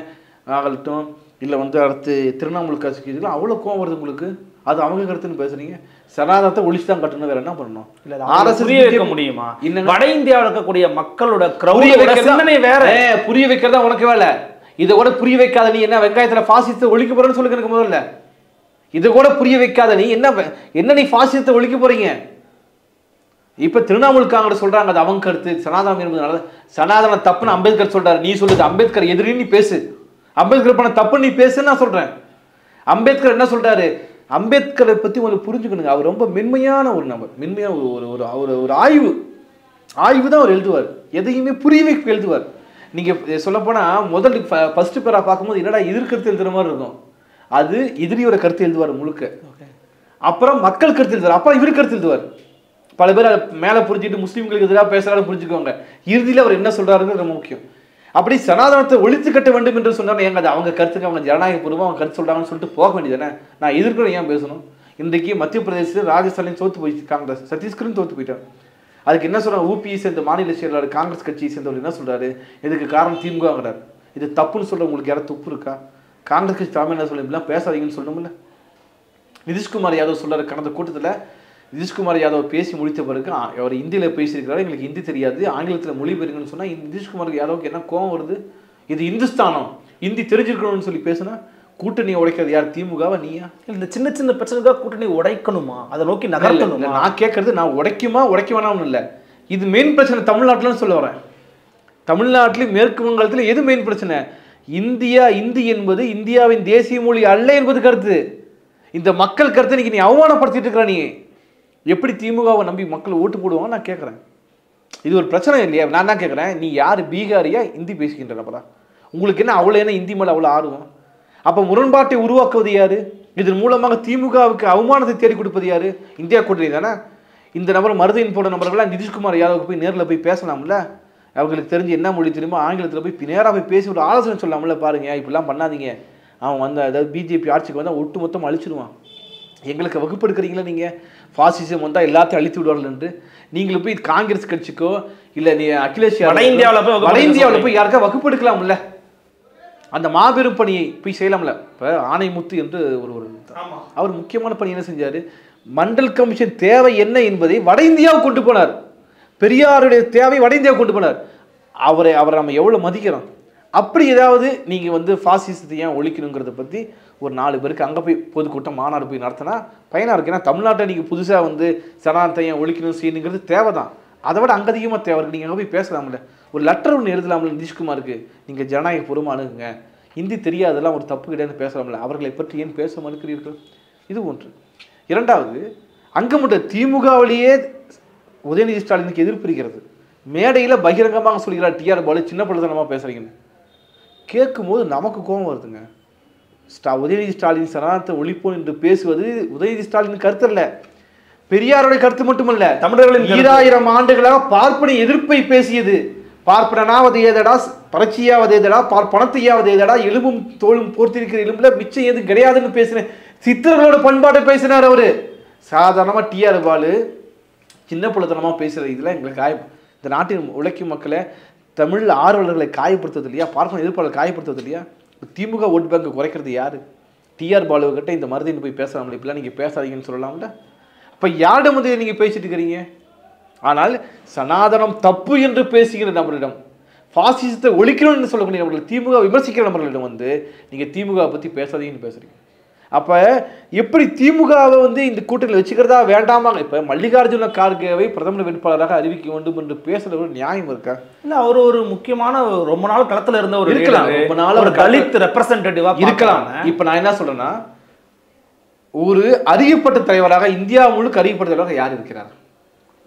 ஆகட்டும், இல்லை அடுத்து திரிணாமுல் கட்சிக்கு அவ்வளோ கோவம் வருது உங்களுக்கு? அது அவங்க கருத்துன்னு பேசுறீங்க. சனாதனத்தை ஒழிச்சு தான் கட்டணும், வேற என்ன பண்ணணும்? புரிய வைக்க முடியுமா? வட இந்தியாவில் இருக்கக்கூடிய மக்களோட சிந்தனை வேற. புரிய வைக்கிறதா உனக்கு வேலை. இதை கூட புரிய வைக்காத நீ என்ன வெங்காயத்தில் பாசிசத்தை ஒழிக்க போறேன்னு சொல்லுங்க எனக்கு முதல்ல. இதை கூட புரிய வைக்காத நீ என்ன நீ பாசிசத்தை ஒழிக்க போறீங்க? இப்ப திரிணாமுல் காங்கிரஸ் சொல்றாங்க அது அவங்க கருத்து, சனாதனம் என்பதனால சனாதன தப்புன்னு அம்பேத்கர் சொல்றாரு. நீ சொல்லுது அம்பேத்கர் எதிரி, நீ பேசு. அம்பேத்கர் பண்ண தப்பு நீ பேசுன்னு நான் சொல்றேன். அம்பேத்கர் என்ன சொல்றாரு? அம்பேத்கரை பத்தி உங்களுக்கு புரிஞ்சுக்கணுங்க. அவர் ரொம்ப மென்மையான ஒரு நபர். மென்மையான ஒரு ஆய்வு தான் அவர் எழுதுவார். எதையுமே புரிய வைக்க எழுதுவார். நீங்க சொல்ல போனா முதல் ஃபர்ஸ்ட் பேரா பார்க்கும்போது என்னடா எதிர்கருத்து எழுதுற மாதிரி இருக்கும். அது எதிரியோட கருத்து எழுதுவார் முழுக்க. அப்புறம் மக்கள் கருத்து எழுதுவார். அப்புறம் இவரு கருத்து எழுதுவார். பல பேர் மேல புரிஞ்சுட்டு முஸ்லீம்களுக்கு எதிராக பேசுறாரு புரிஞ்சுக்குவாங்க. இறுதியில் அவர் என்ன சொல்றாருங்கிறது ரொம்ப முக்கியம். அப்படி சனாதனத்தை ஒழித்து கட்ட வேண்டும் என்று சொன்னாங்க. ஏங்க அவங்க கருத்துக்கு அவங்க ஜனநாயக பூர்வம் அவங்க கருத்து சொல்றாங்கன்னு சொல்லிட்டு போக வேண்டியதானே? நான் எதிர்க்கிறேன், ஏன் பேசணும்? இன்றைக்கு மத்திய பிரதேசத்தில் ராஜஸ்தான்லையும் தோத்து போயிடுச்சு காங்கிரஸ், சத்தீஸ்கரும் தோத்து போயிட்டாங்க. அதுக்கு என்ன சொல்றாங்க? ஊபியை சேர்ந்த மாநில செயலாளர் காங்கிரஸ் கட்சியை சேர்ந்தவர் என்ன சொல்றாரு? இதுக்கு காரணம் திமுகங்கிறார். இது தப்புன்னு சொல்ற உங்களுக்கு யாரும் துப்பு இருக்கா? காங்கிரஸ் கட்சி தலைமை என்ன சொல்ல இப்படிலாம் பேசாதீங்கன்னு சொல்லணும்ல. நிதிஷ்குமார் யாதவ் சொல்றாரு கடந்த கூட்டத்தில். நிதிஷ்குமார் யாதவ் பேசி முடித்த பிறகு அவர் ஹிந்தியில் பேசியிருக்கிறாரு. எங்களுக்கு ஹிந்தி தெரியாது, ஆங்கிலத்தில் மொழிபெயருங்கன்னு சொன்னால் நிதிஷ்குமார் யாதவுக்கு என்ன கோவம் வருது? இது இந்துஸ்தானம், ஹிந்தி தெரிஞ்சிருக்கணும்னு சொல்லி பேசுனா கூட்டணி உடைக்கிறது யார்? திமுகவா நீயா? இந்த சின்ன சின்ன பிரச்சனைக்காக கூட்டணி உடைக்கணுமா? அதை நோக்கி நகர்த்தணும். நான் கேட்கறது நான் உடைக்க வேணாம்னு இல்லை. இது மெயின் பிரச்சனை தமிழ்நாட்டில்னு சொல்ல வரேன். தமிழ்நாட்டிலும் மேற்கு வங்காளத்தில் எது மெயின் பிரச்சனை? இந்தி என்பது இந்தியாவின் தேசிய மொழி அல்ல என்பது கருத்து. இந்த மக்கள் கருத்தை இன்னைக்கு நீ அவமானப்படுத்திட்டு இருக்கிற. நீ எப்படி திமுகவை நம்பி மக்கள் ஓட்டு போடுவாங்க நான் கேட்குறேன். இது ஒரு பிரச்சனை இல்லையா? நான் தான் கேட்குறேன், நீ யார் பீகாரியா ஹிந்தி பேசுகின்றனப்பா? உங்களுக்கு என்ன அவ்வளோ என்ன ஹிந்தி மேலே அவ்வளோ ஆர்வம்? அப்போ முரண்பாட்டை உருவாக்குவது யாரு? இதன் மூலமாக திமுகவுக்கு அவமானத்தை தேடி கொடுப்பது யாரு? இந்தியா கூட்டணி தானே. இந்த நபர் மருதையின் போட நபர்கள்லாம் நிதிஷ்குமார் யாதவுக்கு போய் நேரில் போய் பேசலாம்ல. அவங்களுக்கு தெரிஞ்சு என்ன மொழி தெரியுமோ ஆங்கிலத்தில் போய் நேராக போய் பேசி ஒரு ஆலோசனை சொல்லலாம்ல. பாருங்க இப்படிலாம் பண்ணாதீங்க, அவன் அதாவது பிஜேபி ஆட்சிக்கு வந்தால் ஒட்டு மொத்தம் அழிச்சிடுவான், எங்களுக்கு வகுப்பு எடுக்கிறீங்களா நீங்கள், ஃபாசிசம் வந்தால் எல்லாத்தையும் அழித்து விடுவார்கள் என்று. நீங்கள் போய் காங்கிரஸ் கட்சிக்கோ இல்லை நீ அகிலேஷ் வட இந்தியாவில் போய் யாருக்கா வகுப்பு எடுக்கலாம்ல. அந்த மாபெரும் பணியை போய் செய்யலாம்ல. இப்போ ஆணைமுத்து என்று அவர் முக்கியமான பணி என்ன செஞ்சார்? மண்டல் கமிஷன் தேவை என்ன என்பதை வட இந்தியாவுக்கு கொண்டு போனார். பெரியாருடைய தேவை வட இந்தியாவுக்கு கொண்டு போனார். அவரை நம்ம எவ்வளோ மதிக்கிறோம். அப்படி ஏதாவது நீங்கள் ஃபாசிசத்தை ஏன் ஒழிக்கணுங்கிறத பற்றி ஒரு 4 பேருக்கு அங்கே போய் பொதுக்கூட்டம் மாநாடு போய் நடத்தினா பயனாக இருக்கு. ஏன்னா தமிழ்நாட்டை நீங்கள் புதுசாக சனாதனத்தை ஏன் ஒழிக்கணும் செய்யணுங்கிறது தேவை தான். அதை விட அங்கே அதிகமாக தேவை இருக்குது. நீங்கள் அங்கே போய் பேசலாம்ல, ஒரு லெட்டர் ஒன்று எழுதலாம்ல நிதிஷ்குமாருக்கு, நீங்கள் ஜனநாயக பூர்வமாக அணுகுங்க, ஹிந்தி தெரியாதெல்லாம் ஒரு தப்பு கிடையாது பேசலாம்ல, அவர்களை பற்றி ஏன் பேச மறுக்கிறீர்கள்? இது ஒன்று. இரண்டாவது, அங்கே மட்டும் திமுகவிலேயே உதயநிதி ஸ்டாலினுக்கு எதிர்ப்பு இருக்கிறது. மேடையில் பகிரங்கமாக சொல்கிறார் டிஆர் பாலு சின்ன பிள்ளைத்தனமாக பேசுகிறீங்கன்னு. கேட்கும்போது நமக்கு கோபம் வருதுங்க. உதயநிதி ஸ்டாலின் சனாதனத்தை ஒழிப்போம் என்று பேசுவது உதயநிதி ஸ்டாலின் கருத்து அல்ல, பெரியாருடைய கருத்து மட்டுமல்ல, தமிழர்களின் 2000 ஆண்டுகளாக பார்ப்பனை எதிர்ப்பை பேசியது. பார்ப்பனாவது ஏதடா, பரட்சியாவது ஏதடா, பணத்தையாவது ஏதடா, எலும்பும் தோளும் போர்த்திருக்கிற எலும்புல மிச்சம் எது கிடையாதுன்னு பேசின சித்தர்களோட பண்பாட்டை பேசினார் அவரு. சாதாரணமாக டிஆர் பாலு சின்ன பிள்ளைத்தனமாக பேசுறது இதெல்லாம் எங்களுக்கு இந்த நாட்டின் உழைக்கும் மக்களை தமிழ் ஆர்வலர்களை காயப்படுத்துவது இல்லையா, பார்ப்பன எதிர்ப்பாளர் காயப்படுத்துவது இல்லையா? திமுக ஓட்டு பேங்கை குறைக்கிறது யாரு? டிஆர் பாலுக்கிட்ட இந்த மருதின்னு போய் பேசலாம்ல, இப்படிலாம் நீங்கள் பேசாதீங்கன்னு சொல்லலாம்ல. அப்போ யாரிடம் நீங்கள் பேசிட்டு இருக்கிறீங்க? ஆனால் சனாதனம் தப்பு என்று பேசுகிற நபரிடம், பாசிசத்தை ஒழிக்கணும்னு சொல்லக்கூடிய நபர்கள், திமுக விமர்சிக்கிற நபர்களிடம் நீங்கள் திமுகவை பற்றி பேசாதீங்கன்னு பேசுகிறீங்க. அப்போ எப்படி திமுகவை இந்த கூட்டணியில் வச்சுக்கிறதா வேண்டாமாங்க? இப்போ மல்லிகார்ஜுன கார்கேவை பிரதமர் வேட்பாளராக அறிவிக்க வேண்டும் என்று பேசுகிற ஒரு நியாயம் இருக்கா? இல்லை, அவர் ஒரு முக்கியமான ரொம்ப நாள் களத்தில் இருந்த ஒரு இருக்கலாம், ரொம்ப நாள் ஒரு தலித் ரெப்ரசன்டேட்டிவாக இருக்கலாம். இப்போ நான் என்ன சொல்றேன்னா, ஒரு அறியப்பட்ட தலைவராக இந்தியா முழுக்க அறியப்பட்ட தலைவராக யார் இருக்கிறார்?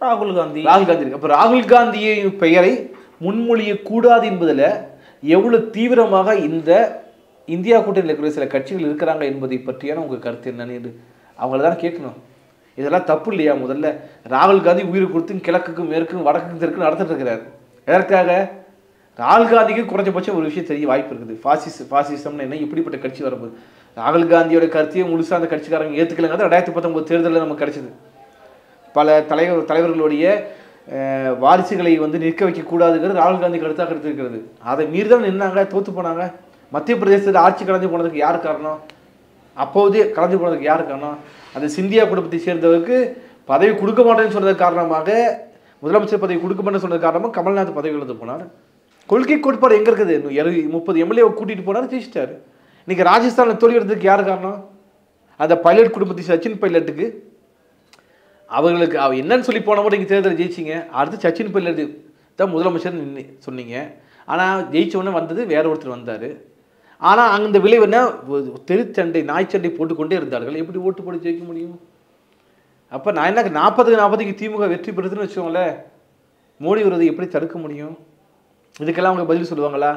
ராகுல் காந்தி இருக்கு. அப்ப ராகுல் காந்தியின் பெயரை முன்மொழிய கூடாது என்பதில் எவ்வளவு தீவிரமாக இந்த இந்தியா கூட்டணியில் இருக்கிற சில கட்சிகள் இருக்கிறாங்க என்பதை பற்றியான உங்க கருத்து என்னன்னு அவங்கள தான் கேட்கணும். இதெல்லாம் தப்பு இல்லையா? முதல்ல ராகுல் காந்தி உயிரை கொடுத்து கிழக்குக்கும் மேற்கும் வடக்குக்கும் தெற்கு நடத்திட்டு இருக்கிறார். எதற்காக? ராகுல் காந்திக்கு குறைஞ்சபட்சம் ஒரு விஷயம் தெரிய வாய்ப்பு இருக்குது. பாசிசம்னு என்ன, இப்படிப்பட்ட கட்சி வரும்போது ராகுல் காந்தியோட கருத்தையும் முழுசாக அந்த கட்சிக்காரங்க ஏற்றுக்கலங்க. 2019 தேர்தலில் நமக்கு கிடைச்சது. பல தலைவர்களுடைய வாரிசுகளை வந்து நிற்க வைக்கக்கூடாதுங்கிறது ராகுல் காந்தி கருத்தாக எடுத்திருக்கிறது. அதை மீறி தான் நின்னாங்க, தோற்று போனாங்க. மத்திய பிரதேசத்தில் ஆட்சி கலைஞ்சு போனதுக்கு யார் காரணம்? அப்போதே கலைஞ்சு போனதுக்கு யார் காரணம்? அந்த சிந்தியா குடும்பத்தை சேர்ந்தவருக்கு பதவி கொடுக்க மாட்டேன்னு சொன்னது காரணமாக, முதலமைச்சர் பதவி கொடுக்க மாட்டேன்னு சொன்னது காரணமாக கமல்நாத் பதவி இழந்து போனார். கொள்கை கோட்பாடு எங்கே இருக்குது? 30 எம்எல்ஏ கூட்டிகிட்டு போனார், ஜெயிச்சிட்டாரு. இன்னைக்கு ராஜஸ்தானில் தோல்வி எடுத்ததுக்கு யார் காரணம்? அந்த பைலட் குடும்பத்தை சச்சின் பைலட்டுக்கு அவர்களுக்கு என்னன்னு சொல்லி போன போது நீங்கள் தேர்தலில் ஜெயிச்சிங்க. அடுத்து சச்சின் பைலட் தான் முதலமைச்சர் சொன்னீங்க. ஆனால் ஜெயிச்சவொடனே வந்தது வேற ஒருத்தர் வந்தார். ஆனால் அந்த விளைவு என்ன? தெருச்சண்டை நாய்ச்சண்டை போட்டுக்கொண்டே இருந்தார்கள். எப்படி ஓட்டு போட்டு ஜெயிக்க முடியும்? அப்போ நான் என்ன 40-40க்கு திமுக வெற்றி பெறுதுன்னு வச்சுக்கோங்களேன், மோடி வருவதை எப்படி தடுக்க முடியும்? இதுக்கெல்லாம் அவங்க பதில் சொல்லுவாங்களா?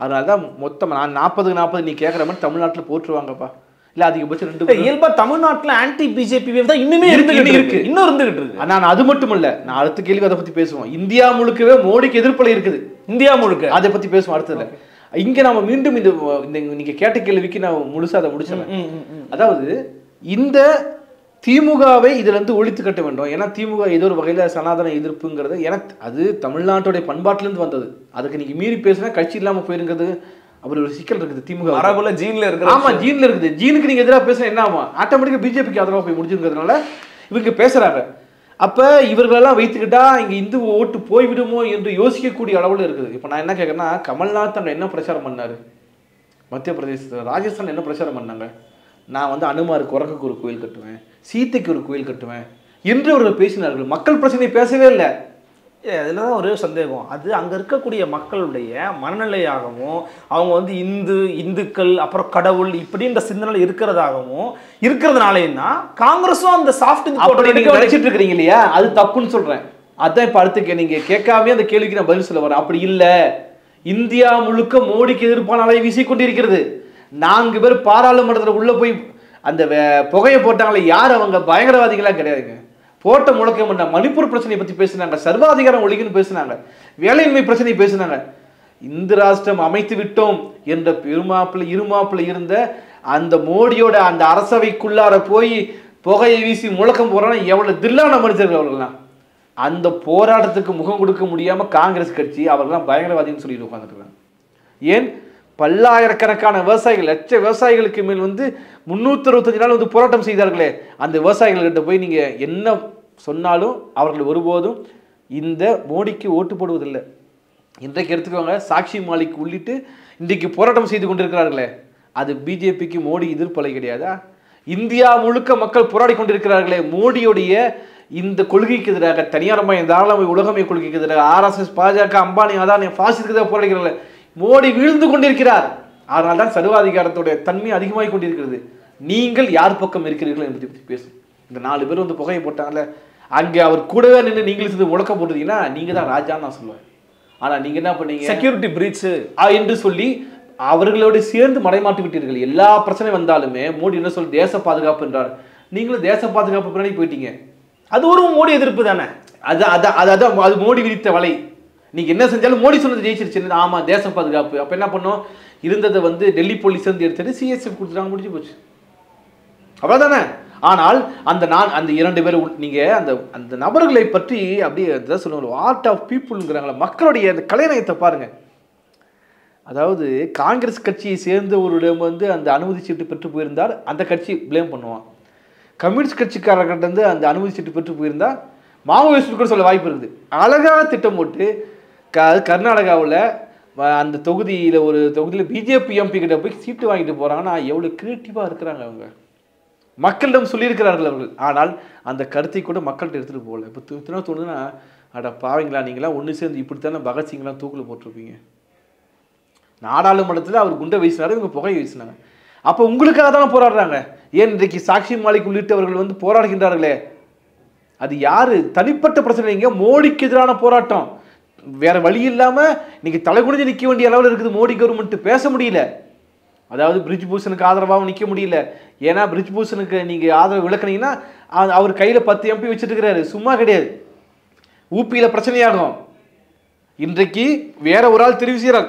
அதனால தான் மொத்தம் நான் 40-40 நீ கேட்குற மாதிரி தமிழ்நாட்டில் போட்டுருவாங்கப்பா. இல்லை அதிகபட்சம் 2 இயல்பா தமிழ்நாட்டில் ஆன்டி பிஜேபி தான் இன்னுமே இருக்கு. இன்னும் இருந்துகிட்டு இருக்கு. நான் அது மட்டும் இல்லை, நான் அடுத்த கேள்வி அதை பற்றி பேசுவோம். இந்தியா முழுக்கவே மோடிக்கு எதிர்ப்பலை இருக்குது. இந்தியா முழுக்க அதை பற்றி பேசுவோம் அடுத்ததுல. இங்கே நம்ம மீண்டும் இந்த நீங்கள் கேட்ட கேள்விக்கு நான் முழுசாக அதை முடிச்சிடறேன். அதாவது இந்த திமுகவை இதிலிருந்து ஒழித்து கட்ட வேண்டும். ஏன்னா திமுக ஏதோ ஒரு வகையில் சனாதன எதிர்ப்புங்கிறது எனக்கு அது தமிழ்நாட்டுடைய பண்பாட்டிலேருந்து வந்தது. அதுக்கு நீங்கள் மீறி பேசுனா கட்சி இல்லாமல் போயிருங்கிறது அப்படி ஒரு சிக்கல் இருக்குது. திமுக மரபுல ஜீன்ல இருக்குது. ஆமாம், ஜீன்ல இருக்குது. ஜீனுக்கு நீங்கள் எதிராக பேசுனா என்ன ஆகும்? ஆட்டோமேட்டிக்காக பிஜேபிக்கு ஆதரவாக போய் முடிஞ்சுங்கிறதுனால இவங்க பேசுகிறாங்க. அப்போ இவர்களெல்லாம் வைத்துக்கிட்டா இங்கே இந்து ஓட்டு போய்விடுமோ என்று யோசிக்கக்கூடிய அளவில் இருக்குது. இப்போ நான் என்ன கேட்குறேன்னா, கமல்நாத் அங்கே என்ன பிரச்சாரம் பண்ணார்? மத்திய பிரதேசத்தில் ராஜஸ்தான் என்ன பிரச்சாரம் பண்ணாங்க? நான் வந்து அனுமாருக்கு குரங்குக்கு ஒரு கோயில் கட்டுவேன், சீத்தைக்கு ஒரு கோயில் கட்டுவேன் என்று அவர்கள் பேசினார்கள். மக்கள் பிரச்சனை பேசவே இல்லை. அதில் தான் ஒரே சந்தேகம். அது அங்கே இருக்கக்கூடிய மக்களுடைய மனநிலையாகவும் அவங்க வந்து இந்துக்கள் அப்புறம் கடவுள் இப்படின்ற சிந்தனை இருக்கிறதுனாலேன்னா காங்கிரஸும் அந்த சாஃப்ட் நினைச்சிட்டு இருக்கிறீங்க இல்லையா, அது தப்புன்னு சொல்றேன். அதான் இப்போ அடுத்து நீங்க கேட்காம அந்த கேள்விக்கு நான் பதில் சொல்ல வரேன். அப்படி இல்லை, இந்தியா முழுக்க மோடிக்கு எதிர்ப்பான அலை வீசிக்கொண்டிருக்கிறது. 4 பேர் பாராளுமன்றத்தில் உள்ள போய் அந்த புகையை போட்டாங்களே, யார் அவங்க? பயங்கரவாதிகளா கிடையாதுங்க. போட்ட முழக்கம் பண்ண மணிப்பூர் பிரச்சனையை பற்றி பேசினாங்க, சர்வாதிகாரம் ஒழிக்குன்னு பேசினாங்க, வேலையின்மை பிரச்சனை பேசினாங்க. இந்து ராஷ்டிரம் அமைத்து விட்டோம் என்ற இருமாப்பில் இருந்த அந்த மோடியோட அந்த அரசவைக்குள்ளார போய் புகையை வீசி முழக்கம் போறாங்க. எவ்வளவு தில்லான மனிதர்கள் அவர்கள்லாம். அந்த போராட்டத்துக்கு முகம் கொடுக்க முடியாம காங்கிரஸ் கட்சி அவர்கள்லாம் பயங்கரவாதின்னு சொல்லிட்டு உட்காந்துருக்காங்க. ஏன்? பல்லாயிரக்கணக்கான விவசாயிகள், லட்ச விவசாயிகளுக்கு மேல் வந்து 365 நாள் வந்து போராட்டம் செய்தார்களே, அந்த விவசாயிகள்கிட்ட போய் நீங்க என்ன சொன்னாலும் அவர்கள் ஒருபோதும் இந்த மோடிக்கு ஓட்டு போடுவதில்லை. இன்றைக்கு எடுத்துக்கோங்க, சாக்ஷி மாலிக் உள்ளிட்டு இன்றைக்கு போராட்டம் செய்து கொண்டிருக்கிறார்களே, அது பிஜேபிக்கு மோடி எதிர்ப்பலை கிடையாதா? இந்தியா முழுக்க மக்கள் போராடி கொண்டிருக்கிறார்களே மோடியுடைய இந்த கொள்கைக்கு எதிராக, தனியார்மய தாராளமய உலகமய கொள்கைக்கு எதிராக, RSS, பாஜக, அம்பானி, அதானி, பாசிஸ்டுக்கு எதிராக போராடுகிறார்கள். மோடி வீழ்ந்து கொண்டிருக்கிறார். அதனால் தான் சர்வாதிகாரத்துடைய தன்மை அதிகமாகி கொண்டிருக்கிறது. நீங்கள் யார் பக்கம் இருக்கிறீர்கள் என்பதை பற்றி பேசும். இந்த 4 பேர் வந்து புகையை போட்டாங்கல்ல, அங்கே அவர் கூடவே நின்று நீங்களும் சேர்ந்து முழக்கம் போட்டுட்டீங்கன்னா நீங்க தான் ராஜான்னு நான் சொல்லுவேன். ஆனால் நீங்க என்ன பண்ணீங்க? செக்யூரிட்டி பிரீச் என்று சொல்லி அவர்களோடு சேர்ந்து மடைமாட்டி விட்டீர்கள். எல்லா பிரச்சனை வந்தாலுமே மோடி என்ன சொல்லி தேச பாதுகாப்பு என்றார். நீங்களும் தேச பாதுகாப்பு பின்னாடி போயிட்டீங்க. அது ஒரு மோடி எதிர்ப்பு தானே. அது மோடி விதித்த வலை. நீங்க என்ன செஞ்சாலும் மோடி சொன்னது ஜெயிச்சிருச்சு. ஆமா, தேச பாதுகாப்பு. அப்ப என்ன பண்ணோம்? இருந்ததை வந்து டெல்லி போலீஸ் வந்து எடுத்துட்டு சிஎஸ்எஃப் கொடுத்துட்டாங்க, முடிஞ்சு போச்சு. அவ்வளவுதானே. ஆனால் அந்த 2 பேர் நீங்க அந்த நபர்களை பற்றி அப்படியே சொல்லுவாங்க, ஆர்ட் ஆஃப் பீப்புள்ங்கிறாங்களா, மக்களுடைய அந்த கலைநயத்தை பாருங்க. அதாவது காங்கிரஸ் கட்சியை சேர்ந்தவரிடம் வந்து அந்த அனுமதி சீட்டு பெற்று போயிருந்தால் அந்த கட்சி பிளேம் பண்ணுவான். கம்யூனிஸ்ட் கட்சிக்காரர்கிட்ட இருந்து அந்த அனுமதி சீட்டு பெற்று போயிருந்தா மாவோயிஸ்ட் கூட சொல்ல வாய்ப்பு இருக்குது. அழகாக திட்டம் போட்டு கர்நாடகாவில் அந்த தொகுதியில் பிஜேபி எம்பி கிட்ட போய் சீட்டு வாங்கிட்டு போகிறாங்கன்னா எவ்வளோ கிரியேட்டிவாக இருக்கிறாங்க அவங்க. மக்களிடம் சொல்லியிருக்கிறார்கள் அவர்கள். ஆனால் அந்த கருத்தை கூட மக்கள்கிட்ட எடுத்துகிட்டு போகல. இப்போ தினம் தோணுதுன்னா, அட பாவீங்களா, நீங்களாம் ஒன்று சேர்ந்து இப்படித்தானே பகத்சிங்லாம் தூக்கில் போட்டிருப்பீங்க. நாடாளுமன்றத்தில் அவர் குண்டை வீசினாரு, இவங்க புகை வீசினாங்க. அப்போ உங்களுக்காக தானே போராடுறாங்க. ஏன் இன்றைக்கு சாக்ஷி மாலிக் உள்ளிட்டவர்கள் வந்து போராடுகின்றார்களே, அது யாரு தனிப்பட்ட பிரச்சனை இல்லைங்க, மோடிக்கு எதிரான போராட்டம். வேற வழி இல்லாம இன்னைக்கு தலைகுனிஞ்சு நிக்க வேண்டிய அளவில் இருக்குது மோடி கவர்மெண்ட். பேச முடியல, அதாவது பிரிஜ் பூஷனுக்கு ஆதரவாகவும் நிக்க முடியல. ஏன்னா பிரிஜ் பூஷனுக்கு நீங்க ஆதரவு விளக்குனீங்கன்னா அவர் கையில 10 MP வச்சுட்டு இருக்கிறாரு, சும்மா கிடையாது. ஊபியில பிரச்சனையாகும். இன்றைக்கு வேற ஒரு ஆள் தெரிவு செய்யறார்,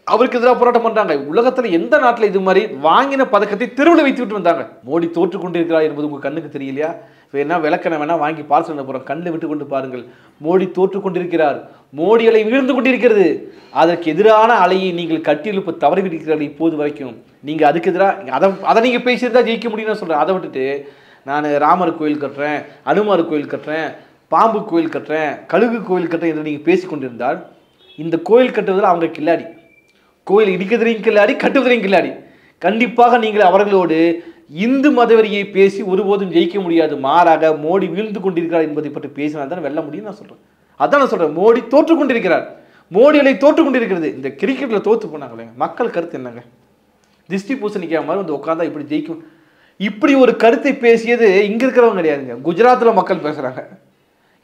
அவருக்கு எதிராக போராட்டம் பண்றாங்க. உலகத்துல எந்த நாட்டில் இது மாதிரி வாங்கின பதக்கத்தை தெருவில் வைத்து விட்டு வந்தாங்க. மோடி தோற்று கொண்டிருக்கிறார் என்பது உங்க கண்ணுக்கு தெரியலையா? வேணா விளக்கண வேணா வாங்கி பார்சல் போறோம், கண்ணில் விட்டு கொண்டு பாருங்கள். மோடி தோற்று கொண்டிருக்கிறார், மோடி அலை வீழ்ந்து கொண்டிருக்கிறது. அதற்கு எதிரான அலையை நீங்கள் கட்டியெழுப்ப தவறிவிடுகிறீர்கள். இப்போது வரைக்கும் நீங்க அதுக்கு எதிராக அதை நீங்க பேசியிருந்தா ஜெயிக்க முடியும்னு சொல்றேன். அதை விட்டுட்டு நான் ராமர் கோயில் கட்டுறேன், அனுமார் கோயில் கட்டுறேன், பாம்பு கோயில் கட்டுறேன், கழுகு கோயில் கட்டுறேன் என்று நீங்க பேசி கொண்டிருந்தால் இந்த கோயில் கட்டுவதில் அவங்க கில்லாடி, கோயில் இடிக்கிறதையும் கில்லாடி, கட்டுவதையும் கில்லாடி. கண்டிப்பாக நீங்கள் அவர்களோடு இந்து மதவெறியை பேசி ஒருபோதும் ஜெயிக்க முடியாது. மாறாக மோடி வீழ்ந்து கொண்டிருக்கிறார் என்பதை பற்றி பேசினால் தான் வெல்ல முடியும் நான் சொல்றேன். அதான் நான் சொல்றேன், மோடி தோற்று கொண்டிருக்கிறார், மோடி அலை தோற்று கொண்டிருக்கிறது. இந்த கிரிக்கெட்ல தோற்று போனாங்களே, மக்கள் கருத்து என்னங்க? திஷ்டி பூசணிக்காக மாதிரி வந்து உட்காந்தா இப்படி ஜெயிக்கும், இப்படி ஒரு கருத்தை பேசியது இங்க இருக்கிறவங்க கிடையாதுங்க, குஜராத்தில் மக்கள் பேசுறாங்க.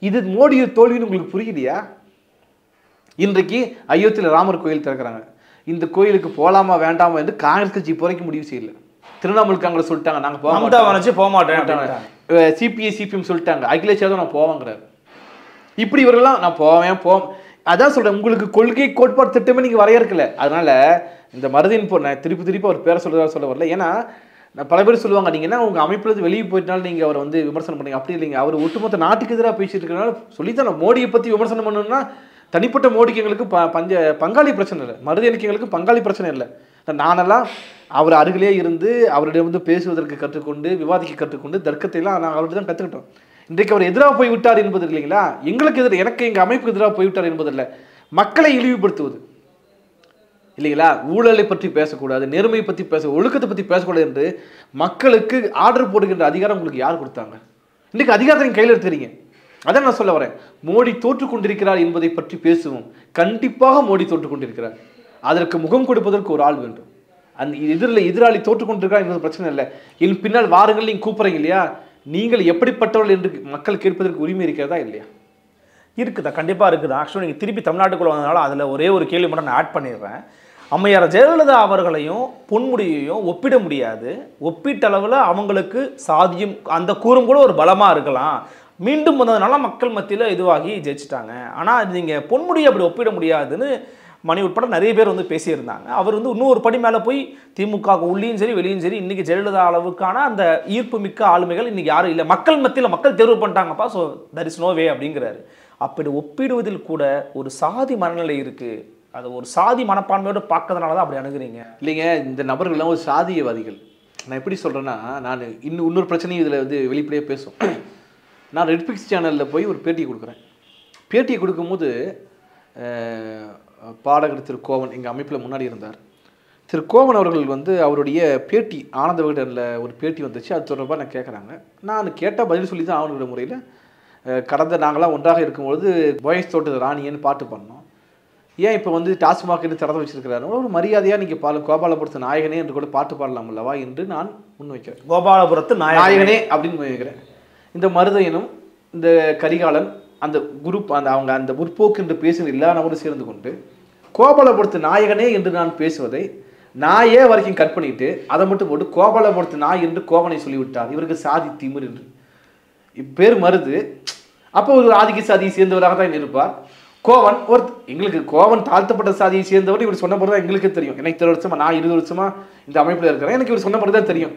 இது மோடி தோல்வின்னு உங்களுக்கு புரியலையா? இன்றைக்கு அயோத்தியில் ராமர் கோயில் திறக்கிறாங்க. இந்த கோயிலுக்கு போலாமா வேண்டாமா என்று காங்கிரஸ் கட்சி இப்போதைக்கு முடிவு செய்யல. திரிணாமுல் காங்கிரஸ் சொல்லிட்டாங்க நாங்க போக மாட்டோம், சிபிஐ சிபிஎம் சொல்லிட்டாங்க, அகிலேஷ் யாதவ் நான் போவாங்கிறாரு. இப்படி இவரெல்லாம் நான் போவேன். அதான் சொல்றேன், உங்களுக்கு கொள்கை கோட்பாடு திட்டமே நீங்க வரையறுக்கல. அதனால இந்த மருதின் நான் திருப்பி அவர் பேரை சொல்ல வரல. ஏன்னா பல பேர் சொல்லுவாங்க, நீங்க என்ன உங்க அமைப்புல வெளியே போயிட்டாலும் நீங்க அவர் வந்து விமர்சனம் பண்ணீங்க. அப்படி இல்லைங்க, அவர் ஒட்டுமொத்த நாட்டுக்கு எதிராக பேசிட்டு இருக்கிறனால சொல்லித்தான். மோடியை பத்தி விமர்சனம் பண்ணணும்னா தனிப்பட்ட மோடிக்கு எங்களுக்கு பங்காளி பிரச்சனை இல்லை, மருதினுக்கு எங்களுக்கு பங்காளி பிரச்சனை இல்லை. நானெல்லாம் அவர் அருகிலே இருந்து அவரிடம் வந்து பேசுவதற்கு கற்றுக்கொண்டு, விவாதிக்க கற்றுக்கொண்டு, தர்க்கத்தை எல்லாம் நான் அவர்கிட்ட தான் கற்றுக்கிட்டோம். இன்றைக்கு அவர் எதிராக போய்விட்டார் என்பது இல்லைங்களா, எங்களுக்கு எதிராக, எனக்கு எங்க அமைப்புக்கு எதிராக போய்விட்டார் என்பதில்லை, மக்களை இழிவுபடுத்துவது இல்லைங்களா. ஊழலை பற்றி பேசக்கூடாது, நேர்மையை பற்றி ஒழுக்கத்தை பற்றி பேசக்கூடாது என்று மக்களுக்கு ஆர்டர் போடுகின்ற அதிகாரம் உங்களுக்கு யார் கொடுத்தாங்க? இன்னைக்கு அதிகாரத்தை கையில் எடுத்துறீங்க. அதான் நான் சொல்ல வரேன், மோடி தோற்று கொண்டிருக்கிறார் என்பதை பற்றி பேசுவோம். கண்டிப்பாக மோடி தோற்று கொண்டிருக்கிறார், அதற்கு முகம் கொடுப்பதற்கு ஒரு ஆள் வேண்டும். அந்த எதிராளி தோற்று கொண்டிருக்கிறார் என்பது பிரச்சனை இல்லை. என் பின்னால் வாருங்கள் நீங்க கூப்பிடுறீங்க இல்லையா, நீங்கள் எப்படிப்பட்டவர்கள் என்று மக்கள் கேட்பதற்கு உரிமை இருக்கிறதா இல்லையா? இருக்குதா, கண்டிப்பாக இருக்குதா. ஆக்சுவலாக நீங்கள் திருப்பி தமிழ்நாட்டுக்குள்ள வந்ததுனால அதில் ஒரே ஒரு கேள்வி மட்டும் நான் ஆட் பண்ணிடுறேன். அம்மையார் ஜெயலலிதா அவர்களையும் பொன்முடியையும் ஒப்பிட முடியாது. ஒப்பீட்டளவில் அவங்களுக்கு சாதியும் அந்த கூறும் கூட ஒரு பலமாக இருக்கலாம். மீண்டும் வந்ததுனால மக்கள் மத்தியில் இதுவாகி ஜெயிச்சிட்டாங்க. ஆனால் நீங்கள் பொன்முடியை அப்படி ஒப்பிட முடியாதுன்னு மணி உட்பட நிறைய பேர் வந்து பேசியிருந்தாங்க. அவர் வந்து இன்னும் ஒரு படி மேலே போய் திமுக உள்ளேயும் சரி வெளியும் சரி இன்றைக்கி ஜெயலலிதா அளவுக்கான அந்த ஈர்ப்பு மிக்க ஆளுமைகள் இன்றைக்கி யாரும் இல்லை. மக்கள் மத்தியில் மக்கள் தேர்வு பண்ணிட்டாங்கப்பா, so that is no way அப்படிங்கிறாரு. அப்படி ஒப்பிடுவதில் கூட ஒரு சாதி மனநிலை இருக்குது. அதை ஒரு சாதி மனப்பான்மையோடு பார்க்கறதுனால தான் அப்படி அணுகுறீங்க இல்லைங்க. இந்த நபர்கள்லாம் ஒரு சாதியவாதிகள். நான் எப்படி சொல்கிறேன்னா, நான் இன்னொரு பிரச்சனையும் இதில் வந்து வெளிப்படையாக பேசும். நான் ரெட்பிக்ஸ் சேனலில் போய் ஒரு பேட்டியை கொடுக்குறேன். பேட்டியை கொடுக்கும்போது பாடகர் திரு கோவன் எங்கள் அமைப்பில் முன்னாடி இருந்தார். திரு கோவன் அவர்கள் வந்து அவருடைய பேட்டி ஆனந்த விகடனில் ஒரு பேட்டி வந்துச்சு, அது தொடர்பாக நான் கேட்குறாங்க. நான் கேட்டால் பதில் சொல்லி தான் ஆவணங்கிற முறையில் கடந்த நாங்களாம் ஒன்றாக இருக்கும்பொழுது பாய்ஸ் தோட்டத்து ராணியன்னு பாட்டு பண்ணோம். ஏன் இப்போ வந்து டாஸ்மாக் திறந்து வச்சிருக்கிறாரு, ஒரு மரியாதையாக நீங்கள் கோபாலபுரத்து நாயகனே என்று கூட பாட்டு பாடலாம் அல்லவா என்று நான் முன்வைக்கிறேன். கோபாலபுரத்து நாயகனே அப்படின்னு முன்வைக்கிறேன். இந்த மருதையனும் இந்த கரிகாலன் அந்த குரூப் அவங்க அந்த முற்போக்கு என்று பேசுகிற எல்லா நபரும் சேர்ந்து கொண்டு கோபாலபுரத்து நாயகனே என்று நான் பேசுவதை நாயே வரைக்கும் கட் பண்ணிட்டு அதை மட்டும் போட்டு கோபாலபுரத்து நாய் என்று கோவனை சொல்லிவிட்டார். இவருக்கு சாதி திமிர் என்று பேர் மருது. அப்போ ஒரு ஆதிக்க சாதியை சேர்ந்தவராக தான் இருப்பார். கோவன் எங்களுக்கு கோவன் தாழ்த்தப்பட்ட சாதியை சேர்ந்தவர். இவர் சொன்ன பிறகு தான் எங்களுக்கு தெரியும். எனக்கு 3 வருஷமா, நான் 20 வருஷமா இந்த அமைப்பில் இருக்கிறேன், எனக்கு இவர் சொன்ன பிறகு தான் தெரியும்.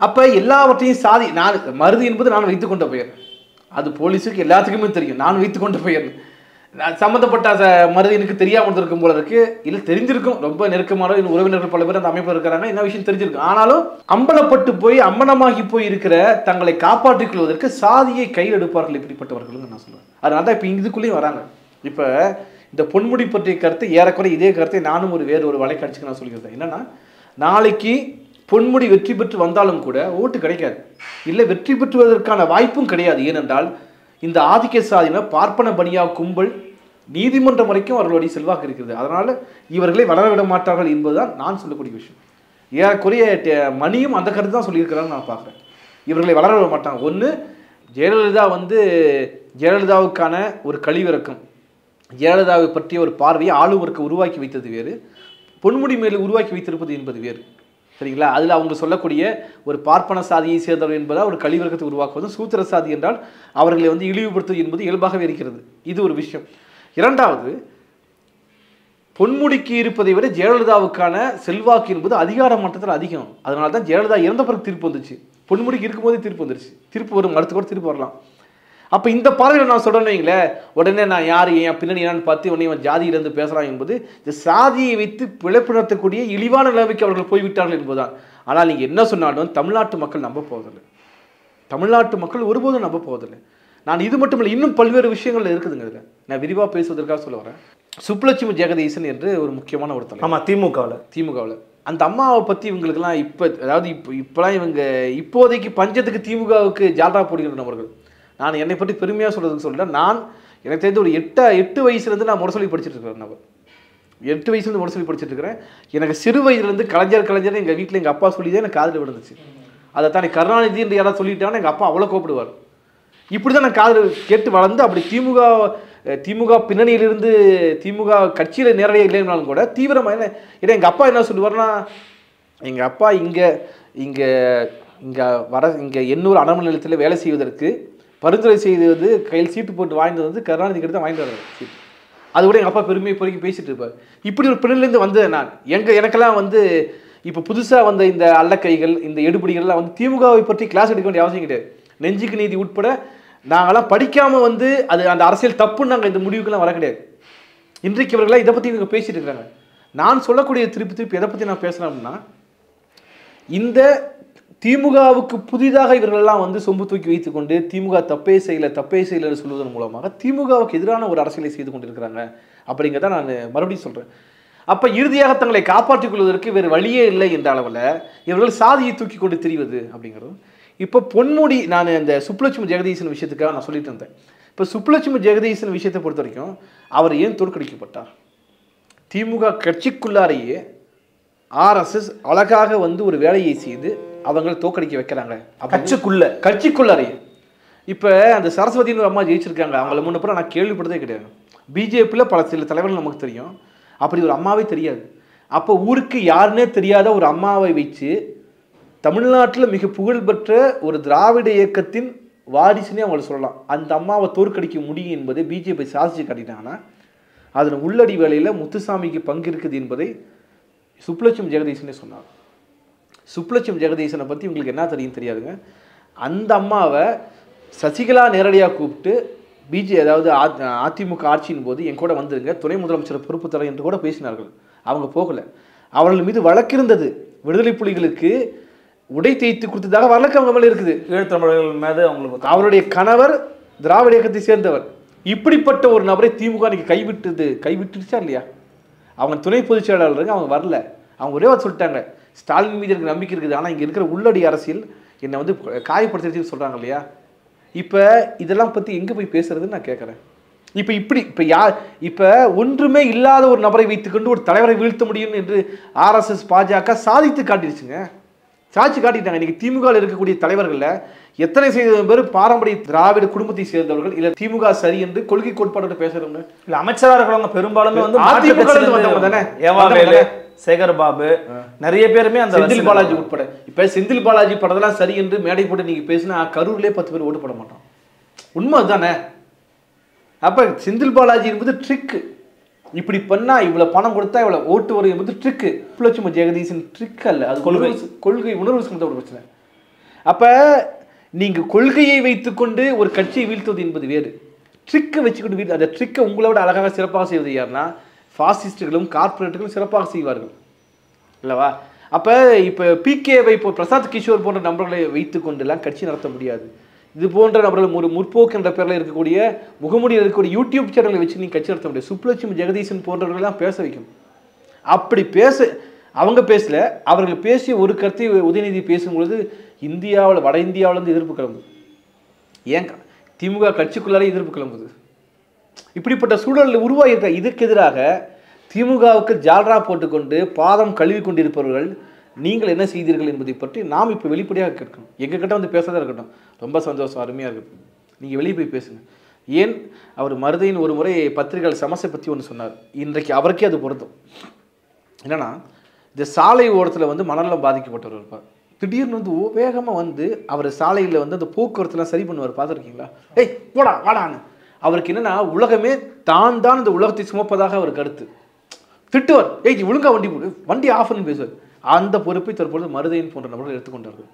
அப்போ எல்லாவற்றையும் சாதி நான் மருது என்பது நான் வைத்துக்கொண்ட பெயர், அது போலீஸுக்கு எல்லாத்துக்குமே தெரியும். நான் வைத்துக்கொண்ட பெயர் சம்மந்தப்பட்ட மருது எனக்கு தெரியாமல் இருக்கும் போல இருக்கு, இல்லை தெரிஞ்சிருக்கும். ரொம்ப நெருக்கமான உறவினர்கள் பல பேர் அந்த அமைப்பில் இருக்கிறாங்க, என்ன விஷயம் தெரிஞ்சிருக்கும். ஆனாலும் அம்பலப்பட்டு போய் அம்மனமாகி போய் இருக்கிற தங்களை காப்பாற்றிக் கொள்வதற்கு சாதியை கையில் எடுப்பார்கள் இப்படிப்பட்டவர்கள் நான் சொல்லுவேன். அதனால தான் இப்போ இதுக்குள்ளேயும் வராங்க. இப்போ இந்த பொன்முடி பற்றிய கருத்து ஏறக்குறை இதே கருத்தை நானும் வேறு ஒரு வலைக்காட்சிக்கு நான் சொல்லிக்கிறேன். என்னன்னா, நாளைக்கு பொன்முடி வெற்றி பெற்று வந்தாலும் கூட ஓட்டு கிடைக்காது, இல்லை வெற்றி பெற்றுவதற்கான வாய்ப்பும் கிடையாது. ஏனென்றால் இந்த ஆதிக்க சாதியினர் பார்ப்பன பனியா கும்பல் நீதிமன்றம் வரைக்கும் அவர்களுடைய செல்வாக்கு இருக்கிறது. அதனால இவர்களை வளரவிட மாட்டார்கள் என்பதுதான் நான் சொல்லக்கூடிய விஷயம். ஏறக்குறைய மணியும் அந்த கருத்து தான் சொல்லியிருக்கிறான்னு நான் பார்க்குறேன். இவர்களை வளரவிட மாட்டாங்க. ஒன்று ஜெயலலிதா வந்து ஜெயலலிதாவுக்கான ஒரு கழிவிறக்கம், ஜெயலலிதாவை பற்றிய ஒரு பார்வையை ஆளுநருக்கு உருவாக்கி வைத்தது வேறு, பொன்முடி மேல் உருவாக்கி வைத்திருப்பது என்பது வேறு. சரிங்களா? அதில் அவங்க சொல்லக்கூடிய ஒரு பார்ப்பன சாதியை சேர்ந்தவர் என்பதால் ஒரு கழிவிறக்கத்தை உருவாக்குவது, சூத்திர சாதி என்றால் அவர்களை வந்து இழிவுபடுத்துவது என்பது இயல்பாகவே இருக்கிறது. இது ஒரு விஷயம். இரண்டாவது, பொன்முடிக்கு இருப்பதை விட ஜெயலலிதாவுக்கான செல்வாக்கு என்பது அதிகார மட்டத்தில் அதிகம். அதனால தான் ஜெயலலிதா இறந்த பிறகு தீர்ப்பு வந்துச்சு. பொன்முடிக்கு இருக்கும்போதே தீர்ப்பு வந்துருச்சு. தீர்ப்பு வரும், அடுத்த கூட தீர்ப்பு வரலாம். அப்போ இந்த பார்வையில் நான் சொல்கிறேன்னு வைங்களேன், உடனே நான் யார் என் பின்னணி என்னன்னு பார்த்து உடனே இவன் ஜாதியிலிருந்து பேசுகிறான் என்பது இந்த சாதியை வைத்து பிழைப்பு நடத்தக்கூடிய இழிவான நிலைமைக்கு அவர்கள் போய்விட்டார்கள் என்பதுதான். ஆனால் நீங்கள் என்ன சொன்னாலும் தமிழ்நாட்டு மக்கள் நம்ப போவதில்லை. தமிழ்நாட்டு மக்கள் ஒருபோதும் நம்ப போவதில்லை. நான் இது மட்டும் இல்லை, இன்னும் பல்வேறு விஷயங்கள் இருக்குதுங்க. இதில் நான் விரிவாக பேசுவதற்காக சொல்ல வரேன். சுப்புலட்சுமி ஜெகதீசன் என்று ஒரு முக்கியமான ஒரு தலைவர். ஆமாம், திமுகவில் அந்த அம்மாவை பற்றி இவங்களுக்கெல்லாம் அதாவது இப்போலாம் இவங்க இப்போதைக்கு பஞ்சத்துக்கு திமுகவுக்கு ஜால்ரா போடுகிற நபர்கள். நான் என்னை பற்றி பெருமையாக சொல்கிறதுக்கு சொல்ல, நான் எனக்கு தெரிஞ்ச ஒரு 8 வயசுலேருந்து நான் முரசொலி படிச்சுட்டு இருக்கிறேன். நபர் 8 வயசுலேருந்து முரசொலி படிச்சுட்டு இருக்கிறேன். எனக்கு சிறு வயதுலேருந்து கலைஞர் எங்கள் வீட்டில் எங்கள் அப்பா சொல்லி தான் எனக்கு காதில் விழுந்துச்சு. அதை தானே கருணாநிதி என்று யாராவது சொல்லிட்டாங்கன்னா எங்கள் அப்பா அவ்வளோ கோப்பிடுவார். இப்படி தான் நான் காதில் கேட்டு வளர்ந்து, அப்படி திமுக பின்னணியிலிருந்து திமுக கட்சியில் நேரடியாக இல்லைனாலும் கூட தீவிரமாக ஏன்னா எங்கள் அப்பா என்ன சொல்லுவார்னா, எங்கள் அப்பா இங்கே எண்ணூர் அனமல் நிலையத்தில் வேலை செய்வதற்கு பரிந்துரை செய்வது, கையில் சீட்டு போட்டு வாங்கிட்டு வந்து கருணாநிதி கிட்ட தான் வாங்கிட்டு வர்றாரு சீட்டு. அது கூட எங்கள் அப்பா பெருமையை பொறுக்கி பேசிட்டு இருப்பார். இப்படி ஒரு பின்னணியிலேருந்து வந்தேன் நான். எனக்கெல்லாம் வந்து இப்போ புதுசாக வந்த இந்த அல்லக்கைகள், இந்த எடுபடிகள்லாம் வந்து திமுகவை பற்றி கிளாஸ் எடுக்க வேண்டிய அவசியம் கிடையாது. நெஞ்சுக்கு நீதி உட்பட நாங்களாம் படிக்காமல் வந்து அந்த அரசியல் தப்புன்னு நாங்கள் இந்த முடிவுக்கெல்லாம் வர கிடையாது. இன்றைக்கு இவர்களாம் இதை பற்றி இவங்க பேசிட்டு இருக்கிறாங்க. நான் சொல்லக்கூடிய திருப்பி எதை பற்றி நான் பேசுகிறேன் அப்படின்னா, இந்த திமுகவுக்கு புதிதாக இவர்களெல்லாம் வந்து சொம்பு தூக்கி வைத்துக்கொண்டு திமுக தப்பே செய்யலை சொல்வதன் மூலமாக திமுகவுக்கு எதிரான ஒரு அரசியலை செய்து கொண்டிருக்கிறாங்க அப்படிங்கிறத நான் மறுபடியும் சொல்கிறேன். அப்போ இறுதியாக தங்களை காப்பாற்றிக் கொள்வதற்கு வேறு வழியே இல்லை என்ற அளவில் இவர்கள் சாதியை தூக்கி கொண்டு திரிவது அப்படிங்கிறது. இப்போ பொன்முடி, நான் இந்த சுப்புலட்சுமி ஜெகதீசன் விஷயத்துக்காக நான் சொல்லிட்டு இருந்தேன். இப்போ சுப்புலட்சுமி ஜெகதீசன் விஷயத்தை பொறுத்த வரைக்கும் அவர் ஏன் தோற்கடிக்கப்பட்டார்? திமுக கட்சிக்குள்ளாரையே RSS அழகாக வந்து ஒரு வேலையை செய்து அவங்களை தோற்கடிக்க வைக்கிறாங்க. கட்சிக்குள்ளாரையே. இப்போ அந்த சரஸ்வதினு ஒரு அம்மா ஜெயிச்சிருக்காங்க. அவங்கள முன்னப்புறம் நான் கேள்விப்பட்டதே கிடையாது. பிஜேபியில் சில தலைவர்கள் நமக்கு தெரியும், அப்படி ஒரு அம்மாவே தெரியாது. அப்போ ஊருக்கு யாருன்னே தெரியாத ஒரு அம்மாவை வச்சு தமிழ்நாட்டில் மிக புகழ்பெற்ற ஒரு திராவிட இயக்கத்தின் வாரிசுனே அவங்கள சொல்லலாம். அந்த அம்மாவை தோற்கடிக்க முடியும் என்பதை பிஜேபி சாதிச்சு காட்டிட்டாங்கன்னா அதில் உள்ளடி வேலையில் முத்துசாமிக்கு பங்கு இருக்குது என்பதை சுப்புலட்சுமி ஜெகதீசனே சொன்னார். சுப்புலட்சுமி ஜெகதீசனை பற்றி உங்களுக்கு என்ன தெரியும் தெரியாதுங்க. அந்த அம்மாவை சசிகலா நேரடியாக கூப்பிட்டு அதாவது அதிமுக ஆட்சியின் போது என் கூட வந்துருங்க, துணை முதலமைச்சர் பொறுப்பு தர என்று கூட பேசினார்கள். அவங்க போகலை. அவர்கள் மீது வழக்கு இருந்தது. விடுதலை புலிகளுக்கு உடை தேய்த்து கொடுத்ததாக வழக்கு அவங்க மேலே இருக்குது. ஈழத்தமிழர்கள் மீது அவங்களுக்கு அவருடைய கணவர் திராவிட இயக்கத்தை சேர்ந்தவர். இப்படிப்பட்ட ஒரு நபரை திமுக இன்னைக்கு கைவிட்டுருச்சா இல்லையா? அவங்க துணை பொதுச் செயலாளருங்க, அவங்க வரல. அவங்க ஒரே வார்த்தை சொல்லிட்டாங்க, ஸ்டாலின் மீது எனக்கு நம்பிக்கை இருக்குது, ஆனால் இங்கே இருக்கிற உள்ளடி அரசியல் என்னை வந்து காயப்படுத்திடுச்சுன்னு சொல்கிறாங்க இல்லையா? இப்போ இதெல்லாம் பற்றி எங்கே போய் பேசுறதுன்னு நான் கேட்குறேன். இப்போ ஒன்றுமே இல்லாத ஒரு நபரை வைத்துக்கொண்டு ஒரு தலைவரை வீழ்த்த முடியும் என்று RSS பாஜக சாதித்து காட்டிடுச்சுங்க. சாட்சி காட்டிட்டாங்க. இன்னைக்கு திமுகவில் இருக்கக்கூடிய தலைவர்களில் எத்தனை சதவீதம் பேர் பாரம்பரிய திராவிட குடும்பத்தை சேர்ந்தவர்கள், இல்லை திமுக சரி என்று கொள்கை கோட்பாடு பேசுறவங்க, இல்லை அமைச்சராக இருக்கிறவங்க பெரும்பாலுமே வந்து சேகர் பாபு, நிறைய பேருமே அந்த செந்தில் பாலாஜி உட்பட. இப்ப செந்தில் பாலாஜி படத்தெல்லாம் சரி என்று மேடை போட்டு நீங்க பேசினா கரூர்லயே 10 பேர் ஓட்டு போட மாட்டோம். உண்மை அதுதானே? அப்ப செந்தில் பாலாஜி என்பது ட்ரிக். இப்படி பண்ணா இவ்வளவு பணம் கொடுத்தா இவ்வளவு ஓட்டு வரும் என்பது ட்ரிக். சுப்புலட்சுமி ஜெகதீசன் ட்ரிக் அல்ல, அது கொள்கை உணர்வு சம்பந்த ஒரு பிரச்சனை. அப்ப நீங்க கொள்கையை வைத்துக்கொண்டு ஒரு கட்சியை வீழ்த்துவது என்பது வேறு, ட்ரிக்கை வச்சுக்கிட்டு அந்த ட்ரிக்கை உங்களோட அழகாக சிறப்பாக செய்வது யாருன்னா ஃபாசிஸ்டுகளும் கார்பரேட்டுகளும் சிறப்பாக செய்வார்கள் இல்லவா? அப்போ இப்போ PK-வை இப்போ பிரசாத் கிஷோர் போன்ற நபர்களை வைத்துக்கொண்டுலாம் கட்சி நடத்த முடியாது. இது போன்ற நபர்கள் ஒரு முற்போக்கு என்ற பேரில் இருக்கக்கூடிய முகமூடியில் இருக்கக்கூடிய யூடியூப் சேனலை வச்சு நீங்கள் கட்சி நடத்த முடியாது. சுப்புலட்சுமி ஜெகதீசன் போன்றவர்களெல்லாம் பேச வைக்கும். அப்படி அவங்க பேசல, அவர்கள் பேசிய ஒரு கருத்தை உதயநிதி பேசும்பொழுது இந்தியாவில் வட இந்தியாவிலேருந்து எதிர்ப்பு கிளம்புது. ஏன் திமுக கட்சிக்குள்ளாரே எதிர்ப்பு கிளம்புது? இப்படிப்பட்ட சூழலில் உருவாகியிருக்க இதுக்கு எதிராக திமுகவுக்கு ஜால்ரா போட்டுக்கொண்டு பாதம் கழுவி கொண்டிருப்பவர்கள் நீங்கள் என்ன செய்தீர்கள் என்பதை பற்றி நாம் இப்போ வெளிப்படையாக கேட்கணும். எங்ககிட்ட வந்து பேசுறதா இருக்கட்டும், ரொம்ப சந்தோஷம், அருமையாக இருக்குது, நீங்கள் வெளியே போய் பேசுங்க. ஏன் அவர் மருதையின் ஒரு முறை பத்திரிகையாளர் சமஸ்தை பற்றி ஒன்று சொன்னார், இன்றைக்கு அவருக்கே அது பொருந்தும். என்னன்னா, இந்த சாலை ஓரத்தில் வந்து மணலில் பாதிக்கப்பட்டவர் இருப்பார், திடீர்னு வந்து வேகமாக வந்து அவர் சாலையில் வந்து அந்த போக்குவரத்துலாம் சரி பண்ணுவார், பார்த்துருக்கீங்களா? ஏய் போடா வாடான்னு. அவருக்கு என்னன்னா, உலகமே தான் தான் இந்த உலகத்தை சுமப்பதாக அவர் கருத்து. திட்டுவார், ஏய் ஒழுங்கா வண்டி போடு, வண்டி ஆஃப்னு பேசுவார். அந்த பொறுப்பை தற்பொழுது மருதையன் போன்ற நபர்கள் எடுத்துக்கொண்டார்கள்.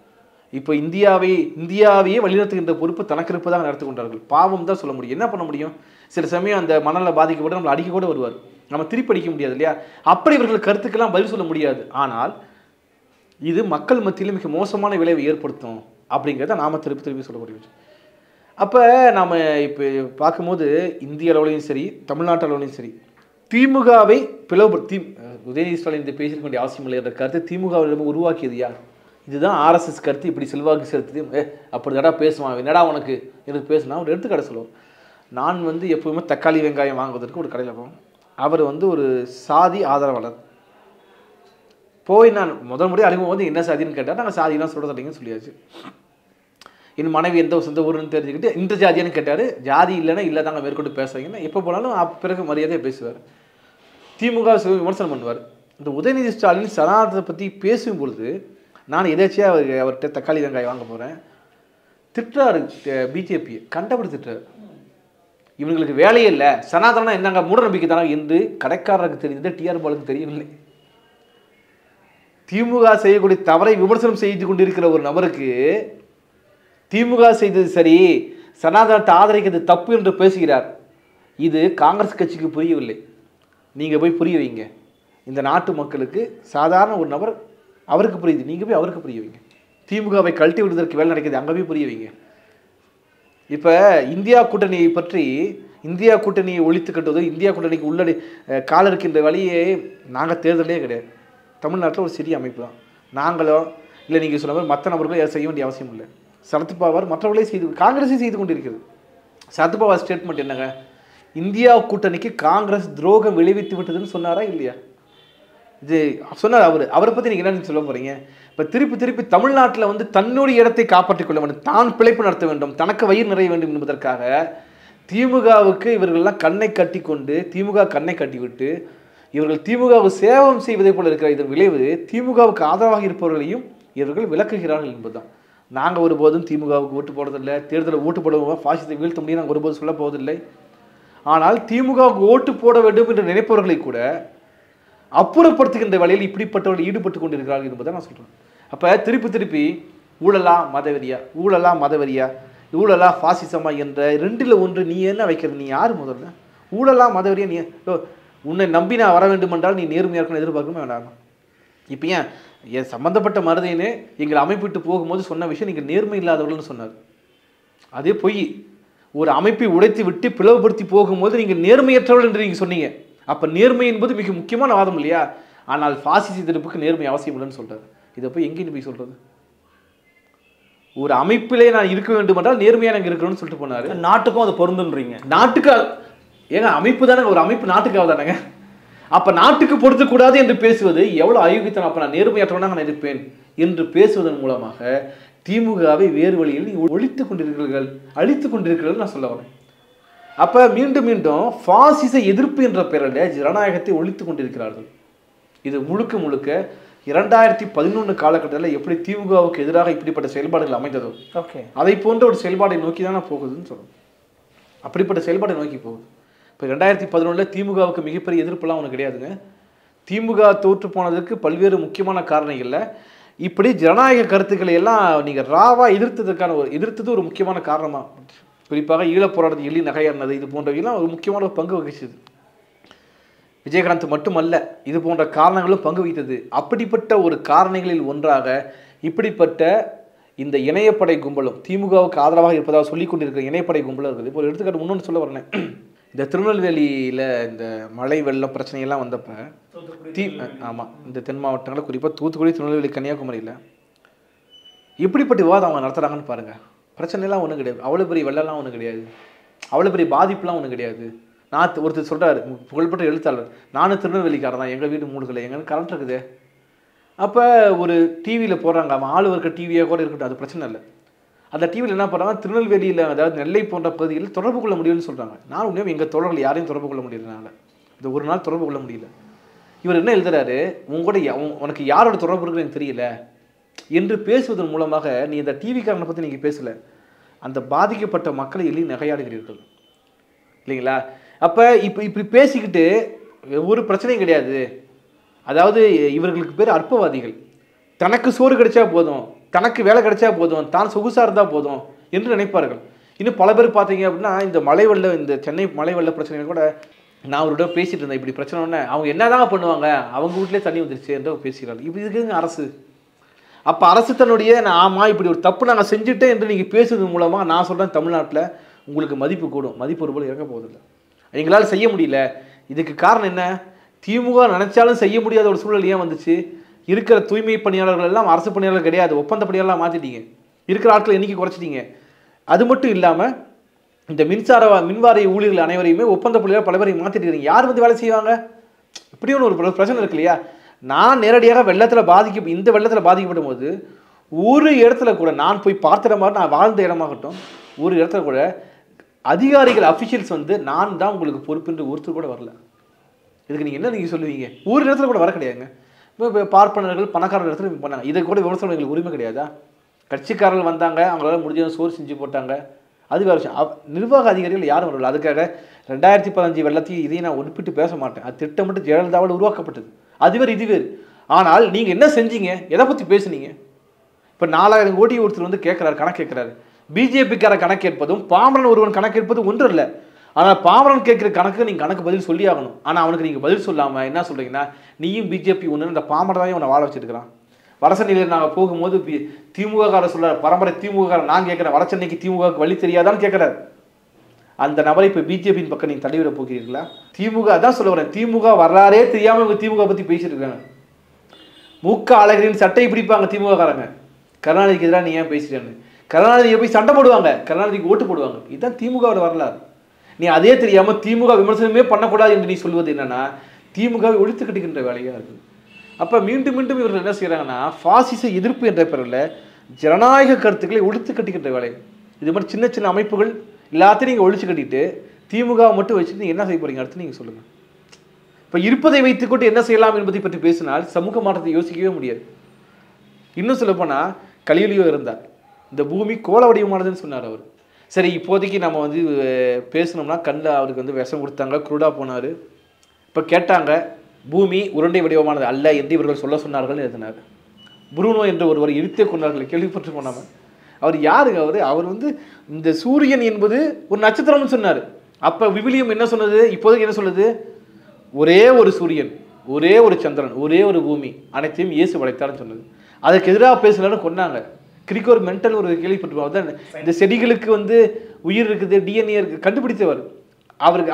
இப்போ இந்தியாவையே வழிநடத்துகின்ற பொறுப்பு தனக்கு இருப்பதாக நடத்தி கொண்டார்கள். பாவம் தான் சொல்ல முடியும், என்ன பண்ண முடியும்? சில சமயம் அந்த மணலில் பாதிக்கப்பட்டு நம்மளை அடிக்க கூட வருவார், நம்ம திருப்பி அடிக்க முடியாது இல்லையா? அப்படி இவர்கள் கருத்துக்கெல்லாம் பதில் சொல்ல முடியாது. ஆனால் இது மக்கள் மத்தியில் மிக மோசமான விளைவை ஏற்படுத்தும் அப்படிங்கிறத நாம் திருப்பி சொல்லக்கூடிய. அப்போ நாம் இப்போ பார்க்கும்போது இந்திய அளவுலையும் சரி, தமிழ்நாட்டு அளவுலையும் சரி, திமுகவை பிளவுபடுத்தி உதயநிதி ஸ்டாலின் இந்த பேசிக்க வேண்டிய அவசியம் இல்லை என்ற கருத்தை திமுகவிடம் உருவாக்கியது யார்? இதுதான் ஆர்எஸ்எஸ் கருத்து. இப்படி செல்வாக்கு செலுத்தி அப்படி தடா பேசுவான், என்னடா உனக்கு எனக்கு பேசுனா ஒரு எடுத்துக்காட்ட சொல்லுவார். நான் வந்து எப்பவுமே தக்காளி வெங்காயம் வாங்குவதற்கு ஒரு கடையில் போவேன். அவர் வந்து ஒரு சாதி ஆதரவாளர். போய் நான் முதல் முறை அறிமுகம் வந்து என்ன சாதின்னு கேட்டால், நாங்கள் சாதியெல்லாம் சொல்ல தட்டிங்கன்னு சொல்லியாச்சு. என் மனைவி எந்த சொந்த ஊருன்னு தெரிஞ்சுக்கிட்டு இந்த ஜாதியானு கேட்டார். ஜாதி இல்லைன்னா இல்லை தாங்க மேற்கொண்டு பேசுவீங்கன்னா எப்போ போனாலும் பிறகு மரியாதையாக பேசுவார். திமுக விமர்சனம் பண்ணுவார். இந்த உதயநிதி ஸ்டாலின் சனாதனத்தை பற்றி பேசும் பொழுது நான் எதாச்சியாக அவர்கிட்ட தக்காளி வெங்காயம் வாங்க போகிறேன், திட்டுறாரு. பிஜேபி கண்டபடி திட்டுறாரு. இவங்களுக்கு வேலையே இல்லை, சனாதனம் என்னங்க மூட நம்பிக்கை தானே என்று கடைக்காரருக்கு தெரிஞ்சது, டிஆர் பாலுக்கு தெரியவில்லை. திமுக செய்யக்கூடிய தவறை விமர்சனம் செய்து கொண்டிருக்கிற ஒரு நபருக்கு திமுக செய்தது சரி, சனாதனத்தை ஆதரிக்கிறது தப்பு என்று பேசுகிறார். இது காங்கிரஸ் கட்சிக்கு புரியவில்லை. நீங்கள் போய் புரிய வைங்க. இந்த நாட்டு மக்களுக்கு சாதாரண ஒரு நபர் அவருக்கு புரியுது, நீங்கள் போய் அவருக்கு புரிய வைங்க. திமுகவை கழட்டி விடுவதற்கு வேலை நடக்குது, அங்கே போய் புரிய வைங்க. இப்போ இந்தியா கூட்டணியை பற்றி, இந்தியா கூட்டணியை ஒழித்து கட்டுவது, இந்தியா கூட்டணிக்கு உள்ளடி கால இருக்கின்ற வழியே நாங்கள் தேர்தலே கிடையாது. தமிழ்நாட்டில் ஒரு சிறிய அமைப்பு தான். நாங்களோ இல்லை நீங்கள் சொன்ன மாதிரி மற்ற நபர்களோ செய்ய வேண்டிய அவசியம் இல்லை. சரத்பவார் மற்றவர்களே காங்கிரஸே செய்து கொண்டிருக்கிறது. சரத்பவார் ஸ்டேட்மெண்ட் என்னங்க, இந்தியா கூட்டணிக்கு காங்கிரஸ் துரோகம் விளைவித்து விட்டதுன்னு சொன்னாரா இல்லையா? இது சொன்னார் அவரை பற்றி நீங்கள் என்ன சொல்ல போகிறீங்க? இப்போ திருப்பி தமிழ்நாட்டில் வந்து தன்னுடைய இடத்தை காப்பாற்றிக் கொள்ள வேண்டும், தான் பிழைப்பு நடத்த வேண்டும், தனக்கு வயிறு நிறைய வேண்டும் என்பதற்காக திமுகவுக்கு இவர்கள்லாம் கண்ணை கட்டி கொண்டு, திமுக கண்ணை கட்டிவிட்டு இவர்கள் திமுகவுக்கு சேவம் செய்வதை போல இருக்கிற இதன் விளைவு திமுகவுக்கு ஆதரவாக இருப்பவர்களையும் இவர்கள் விளக்குகிறார்கள் என்பதுதான். நாங்கள் ஒருபோதும் திமுகவுக்கு ஓட்டு போடுறதில்லை, தேர்தலில் ஓட்டு போடுவோம், பாசிசத்தை வீழ்த்த முடியும் நாங்கள் ஒருபோதும் சொல்ல போவதில்லை. ஆனால் திமுகவுக்கு ஓட்டு போட வேண்டும் என்று நினைப்பவர்களை கூட அப்புறப்படுத்துகின்ற வழியில் இப்படிப்பட்டவர்கள் ஈடுபட்டு கொண்டிருக்கிறார்கள் என்பதை நான் சொல்கிறேன். அப்போ திருப்பி ஊழலா மதவெறியா, ஊழலா மதவெறியா, ஊழலா பாசிசமா என்ற ரெண்டில் ஒன்று நீ என்ன வைக்கிறது? நீ யார் முதல்ல? ஊழலா மதவெறியா? நீ உன்னை நம்பி நான் வர வேண்டும் என்றால் நீ நேர்மையாக இருக்கணும், எதிர்பார்க்கணுமே வேண்டாம். இப்போ ஏன் என் சம்பந்தப்பட்ட மருதையினே எங்களை அமைப்பிட்டு போகும்போது சொன்ன விஷயம் நீங்கள் நேர்மை இல்லாதவர்கள்னு சொன்னார். அதே பொய். ஒரு அமைப்பை உடைத்து விட்டு பிளவுபடுத்தி போகும்போது நீங்கள் நேர்மையற்றவர்கள் என்று நீங்கள் சொன்னீங்க. அப்போ நேர்மை என்பது மிக முக்கியமான வாதம் இல்லையா? ஆனால் பாசிச எதிர்ப்புக்கு நேர்மை அவசியம் இல்லைன்னு சொல்கிறார். இதை போய் எங்கேன்னு போய் சொல்கிறது? ஒரு அமைப்பிலே நான் இருக்க வேண்டும் என்றால் நேர்மையாக நாங்கள் இருக்கணும்னு சொல்லிட்டு போனார். நாட்டுக்கும் அது பொருந்துன்றீங்க. நாட்டுக்கு ஏங்க அமைப்பு தானே, ஒரு அமைப்பு நாட்டுக்காக தானேங்க. அப்போ நாட்டுக்கு பொருத்தக்கூடாது என்று பேசுவது எவ்வளோ அயோக்கியத்தனம். அப்போ நான் நேர்மையற்றவனாக நான் இருப்பேன் என்று பேசுவதன் மூலமாக திமுகவை வேறு வழியில் நீங்கள் ஒழித்து கொண்டிருக்கிறீர்கள், அழித்து கொண்டிருக்கிறீர்கள் நான் சொல்ல வரேன். அப்போ மீண்டும் பாசிச எதிர்ப்பு என்ற பெயரில் ஜனநாயகத்தை ஒழித்து கொண்டிருக்கிறார்கள். இது முழுக்க 2011 காலகட்டத்தில் எப்படி திமுகவுக்கு எதிராக இப்படிப்பட்ட செயல்பாடுகள் அமைந்ததோ, அதை போன்ற ஒரு செயல்பாடை நோக்கி தானே போகுதுன்னு சொல்கிறோம். அப்படிப்பட்ட செயல்பாடை நோக்கி போகுது. இப்போ 2011 திமுகவுக்கு மிகப்பெரிய எதிர்ப்புலாம் ஒன்று கிடையாதுங்க. திமுக தோற்று போனதுக்கு பல்வேறு முக்கியமான காரணங்களில் இப்படி ஜனநாயக கருத்துக்களை எல்லாம் நீங்கள் ராவாக எதிர்த்தது ஒரு முக்கியமான காரணமாக, குறிப்பாக ஈழப் போராட்டத்தில் எள்ளி நகையானது இது போன்றவையெல்லாம் ஒரு முக்கியமான ஒரு பங்கு வகிச்சது. விஜயகாந்த் மட்டுமல்ல, இது போன்ற காரணங்களும் பங்கு வகித்தது. அப்படிப்பட்ட ஒரு காரணங்களில் ஒன்றாக இப்படிப்பட்ட இந்த இணையப்படை கும்பலும் திமுகவுக்கு ஆதரவாக இருப்பதாக சொல்லிக் கொண்டிருக்கிற இணையப்படை கும்பலும் இருக்குது. இப்போ ஒரு எடுத்துக்காட்டு முன்னொன்று சொல்ல வரேன். இந்த திருநெல்வேலியில் இந்த மழை வெள்ளம் பிரச்சனையெல்லாம் வந்தப்போ ஆமாம், இந்த தென் மாவட்டங்களில் குறிப்பாக தூத்துக்குடி, திருநெல்வேலி, கன்னியாகுமரியில் எப்படிப்பட்ட விவாதம் அவங்க நடத்துகிறாங்கன்னு பாருங்கள். பிரச்சனைலாம் ஒன்றும் கிடையாது, அவ்வளோ பெரிய வெள்ளம்லாம் ஒன்றும் கிடையாது, அவ்வளோ பெரிய பாதிப்புலாம் ஒன்றும் கிடையாது. நான் ஒருத்தர் சொல்கிறார், புகழ்பெற்ற எழுத்தாளர், நானும் திருநெல்வேலிக்காரன் தான், எங்கள் வீடு மூடுகளை எங்கன்னு கரண்ட் இருக்குது. அப்போ ஒரு டிவியில் போடுறாங்க, அவன் ஆள் இருக்க டிவியாக கூட இருக்கட்டும், அது பிரச்சனை இல்லை. அந்த டிவியில் என்ன பண்ணுறாங்க, திருநெல்வேலியில் அதாவது நெல்லை போன்ற பகுதிகளில் தொடர்பு கொள்ள முடியும்னு சொல்கிறாங்க. நான் உண்மையாக எங்கள் தொடர்கள் யாரையும் தொடர்பு கொள்ள முடியலனால இந்த ஒரு நாள் தொடர்பு கொள்ள முடியல. இவர் என்ன எழுதுறாரு, உனக்கு யாரோட தொடர்பு இருக்குன்னு எனக்கு தெரியல என்று பேசுவதன் மூலமாக நீ இந்த டிவிக்காரனை பற்றி நீங்கள் பேசலை, அந்த பாதிக்கப்பட்ட மக்களை எள்ளி நகையாடுகிறீர்கள் இல்லைங்களா? அப்போ இப்படி பேசிக்கிட்டு ஒரு பிரச்சனையும் கிடையாது. அதாவது இவர்களுக்கு பேர் அற்பவாதிகள். தனக்கு சோறு கிடைச்சா போதும், தனக்கு வேலை கிடைச்சா போதும், தான் சொகுசாக இருந்தால் போதும் என்று நினைப்பார்கள். இன்னும் பல பேர் பார்த்தீங்க அப்படின்னா இந்த மழை வெள்ள இந்த சென்னை மழை வெள்ள பிரச்சனைகள் கூட நான் அவரோட பேசிகிட்டு இருந்தேன். இப்படி பிரச்சனை ஒன்று அவங்க என்னதாங்க பண்ணுவாங்க, அவங்க வீட்டிலே தண்ணி வந்துருச்சு என்று பேசுகிறார்கள். இப்படி இருக்குங்க அரசு. அப்போ அரசு தன்னுடைய ஆமாம் இப்படி ஒரு தப்பு நாங்கள் செஞ்சுட்டேன் என்று நீங்கள் பேசுறது மூலமாக நான் சொல்கிறேன், தமிழ்நாட்டில் உங்களுக்கு மதிப்பு கூடும், மதிப்பு ஒரு போல் இறக்க போவதில்லை. எங்களால் செய்ய முடியல. இதுக்கு காரணம் என்ன, திமுக நினைச்சாலும் செய்ய முடியாத ஒரு சூழல் ஏன் வந்துச்சு? இருக்கிற தூய்மை பணியாளர்கள் எல்லாம் அரசு பணியாளர்கள் கிடையாது, ஒப்பந்த பணியாளர்லாம் மாற்றிட்டீங்க, இருக்கிற ஆட்களை எண்ணிக்கை குறைச்சிட்டீங்க. அது மட்டும் இல்லாமல் இந்த மின்வாரிய ஊழியர்கள் அனைவரையுமே ஒப்பந்த புள்ளியாக பல பேரை மாற்றிட்டு யார் வந்து வேலை செய்வாங்க? இப்படியும் ஒரு பிரச்சனை இருக்கு இல்லையா? நான் நேரடியாக இந்த வெள்ளத்தில் பாதிக்கப்படும் போது ஒரு இடத்துல கூட நான் போய் பார்த்த மாதிரி நான் வாழ்ந்த இடமாகட்டும், ஒரு இடத்துல கூட அதிகாரிகள் அஃபிஷியல்ஸ் வந்து நான் தான் உங்களுக்கு பொறுப்புன்ற ஒருத்தர் கூட வரல. இதுக்கு நீங்கள் என்ன நீங்கள் சொல்லுவீங்க? ஒரு இடத்துல கூட வர கிடையாதுங்க. இப்போ பார்ப்பனர்கள் பணக்காரர் இடத்துல பண்ணாங்க, இதை கூட விமர்சனம் எங்களுக்கு உரிமை கிடையாதா? கட்சிக்காரர்கள் வந்தாங்க, அவங்களால முடிஞ்ச சோறு செஞ்சு போட்டாங்க, அது வேறு விஷயம். நிர்வாக அதிகாரிகள் யாரும் வரல. அதுக்காக 2015 வெள்ளத்தையும் இதையும் நான் ஒப்பிட்டு பேச மாட்டேன். அது திட்டமிட்டு ஜெயலலிதாவால் உருவாக்கப்பட்டது, அது வேறு இது வேறு. ஆனால் நீங்கள் என்ன செஞ்சீங்க, எதை பற்றி பேசுனீங்க? இப்போ 4000 கோடி ஒருத்தர் வந்து கேட்குறாரு, கணக்கு கேட்குறாரு. பிஜேபிக்கார கணக்கு கேட்பதும் பாமரன் ஒருவன் கணக்கு கேட்பதும் ஒன்று இல்லை. ஆனால் பாமரன் கேட்குற கணக்கு நீங்கள் கணக்கு பதில் சொல்லி ஆகணும். ஆனால் அவனுக்கு நீங்கள் பதில் சொல்லாமல் என்ன சொல்கிறீங்கன்னா, நீயும் பிஜேபி ஒன்று, இந்த பாமரன் தான் அவனை வாழ வச்சுருக்கிறான். வடசென்னையில் நாங்கள் போகும்போது திமுக சொல்கிறார், பரம்பரை திமுக நான் கேட்குறேன், வடசென்னைக்கு திமுகவுக்கு வழி தெரியாதான்னு கேட்குறாரு. அந்த நபரை இப்போ பிஜேபியின் பக்கம் நீங்கள் தள்ளிவிட போகிறீர்களா? திமுக அதான் சொல்ல வரேன், திமுக வரலாறே தெரியாமல் இவங்க திமுக பற்றி பேசிட்டு இருக்காங்க. மூக்க அழகிரின் சட்டை பிடிப்பாங்க திமுக காரங்க, கருணாநிதிக்கு எதிராக நீ ஏன் பேசுகிறேன்னு கருணாநிதியை போய் சண்டை போடுவாங்க, கருணாநிதிக்கு ஓட்டு போடுவாங்க. இதுதான் திமுகவோட வரலாறு. நீ அதே தெரியாமல் திமுக விமர்சனமே பண்ணக்கூடாது என்று நீ சொல்வது என்னன்னா, திமுகவை ஒழித்து கட்டுகின்ற வேலையாக இருக்குது. அப்போ மீண்டும் மீண்டும் இவர்கள் என்ன செய்கிறாங்கன்னா, பாசிச எதிர்ப்பு என்ற பெயரில் ஜனநாயக கருத்துக்களை ஒழித்து கட்டுகின்ற வேலை. இது மாதிரி சின்ன சின்ன அமைப்புகள் எல்லாத்தையும் நீங்கள் ஒழிச்சு கட்டிட்டு திமுகவை மட்டும் வச்சுட்டு நீங்கள் என்ன செய்ய போகிறீங்க அடுத்து நீங்கள் சொல்லுங்கள். இப்போ இருப்பதை வைத்துக்கொண்டு என்ன செய்யலாம் என்பதை பற்றி பேசினால் சமூக மாற்றத்தை யோசிக்கவே முடியாது. இன்னும் சொல்லப்போனால் கலியுலியோ இருந்தார், இந்த பூமி கோள வடிவமானதுன்னு சொன்னார் அவர். சரி, இப்போதைக்கு நம்ம வந்து பேசணும்னா கண்ணில் அவருக்கு வந்து விஷம் கொடுத்தாங்க, குருடாக போனார். இப்போ கேட்டாங்க, பூமி உருண்டை வடிவமானது அல்ல என்று இவர்கள் சொல்ல சொன்னார்கள் எழுதினார். புரூனோ என்று ஒருவர் இழுத்தே கொண்டார்கள், கேள்விப்பட்டு போனாமல். அவர் யாருங்க? அவர் வந்து இந்த சூரியன் என்பது ஒரு நட்சத்திரம்னு சொன்னார். அப்போ விவிலியம் என்ன சொன்னது, இப்போதைக்கு என்ன சொல்லுது? ஒரே ஒரு சூரியன், ஒரே ஒரு சந்திரன், ஒரே ஒரு பூமி, அனைத்தையும் இயேசு படைத்தார்னு சொன்னது. அதுக்கு எதிராக பேசலான்னு கொண்டாங்க. கிரிக்கு ஒரு மென்டல் ஒரு கேள்விப்பட்டிருப்பாங்க தான், இந்த செடிகளுக்கு வந்து உயிர் இருக்குது, டிஎன்ஏ இருக்குது கண்டுபிடித்தவர்.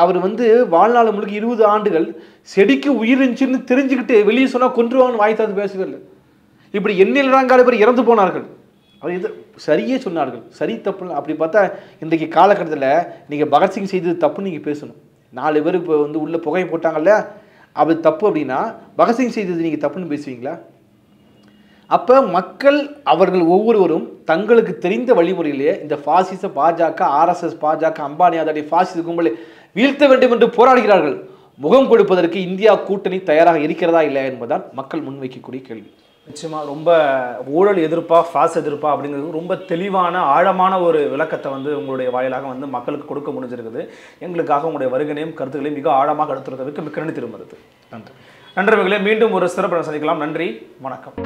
அவர் வந்து வாழ்நாள் முழுக்க 20 ஆண்டுகள் செடிக்கு உயிர் இருந்துச்சுன்னு தெரிஞ்சுக்கிட்டு வெளியே சொன்னால் கொன்றுவாங்கன்னு வாய்த்தாது பேசவே இல்லை. இப்படி எண்ணிலடாங்கால பேர் இறந்து போனார்கள். அவர் இது சரியே சொன்னார்கள், சரி தப்பு. அப்படி பார்த்தா இன்றைக்கு காலகட்டத்தில் நீங்கள் பகத்சிங் செய்தது தப்புன்னு நீங்கள் பேசணும். 4 பேர் இப்போ வந்து உள்ள புகையை போட்டாங்கல்ல, அது தப்பு அப்படின்னா பகத்சிங் செய்தது நீங்கள் தப்புன்னு பேசுவீங்களா? அப்போ மக்கள் அவர்கள் ஒவ்வொருவரும் தங்களுக்கு தெரிந்த வழிமுறையிலேயே இந்த பாசிச பாஜக, ஆர்எஸ்எஸ், பாஜக, அம்பானி அதோடைய பாசிச கும்பலை வீழ்த்த வேண்டும் என்று போராடுகிறார்கள். முகம் கொடுப்பதற்கு இந்தியா கூட்டணி தயாராக இருக்கிறதா இல்லை என்பதுதான் மக்கள் முன்வைக்கக்கூடிய கேள்வி. நிச்சயமாக ரொம்ப ஊழல் எதிர்ப்பா, ஃபாஸ் எதிர்ப்பா அப்படிங்கிறது ரொம்ப தெளிவான ஆழமான ஒரு விளக்கத்தை வந்து உங்களுடைய வாயிலாக வந்து மக்களுக்கு கொடுக்க முடிஞ்சிருக்குது. எங்களுக்காக உங்களுடைய வருகையும் கருத்துக்களையும் மிக ஆழமாக எடுத்துறதுக்கு மிக்க நன்றி திரும்புறது. நன்றி நண்பர்களே, மீண்டும் ஒரு சிறப்பு சந்திக்கலாம். நன்றி, வணக்கம்.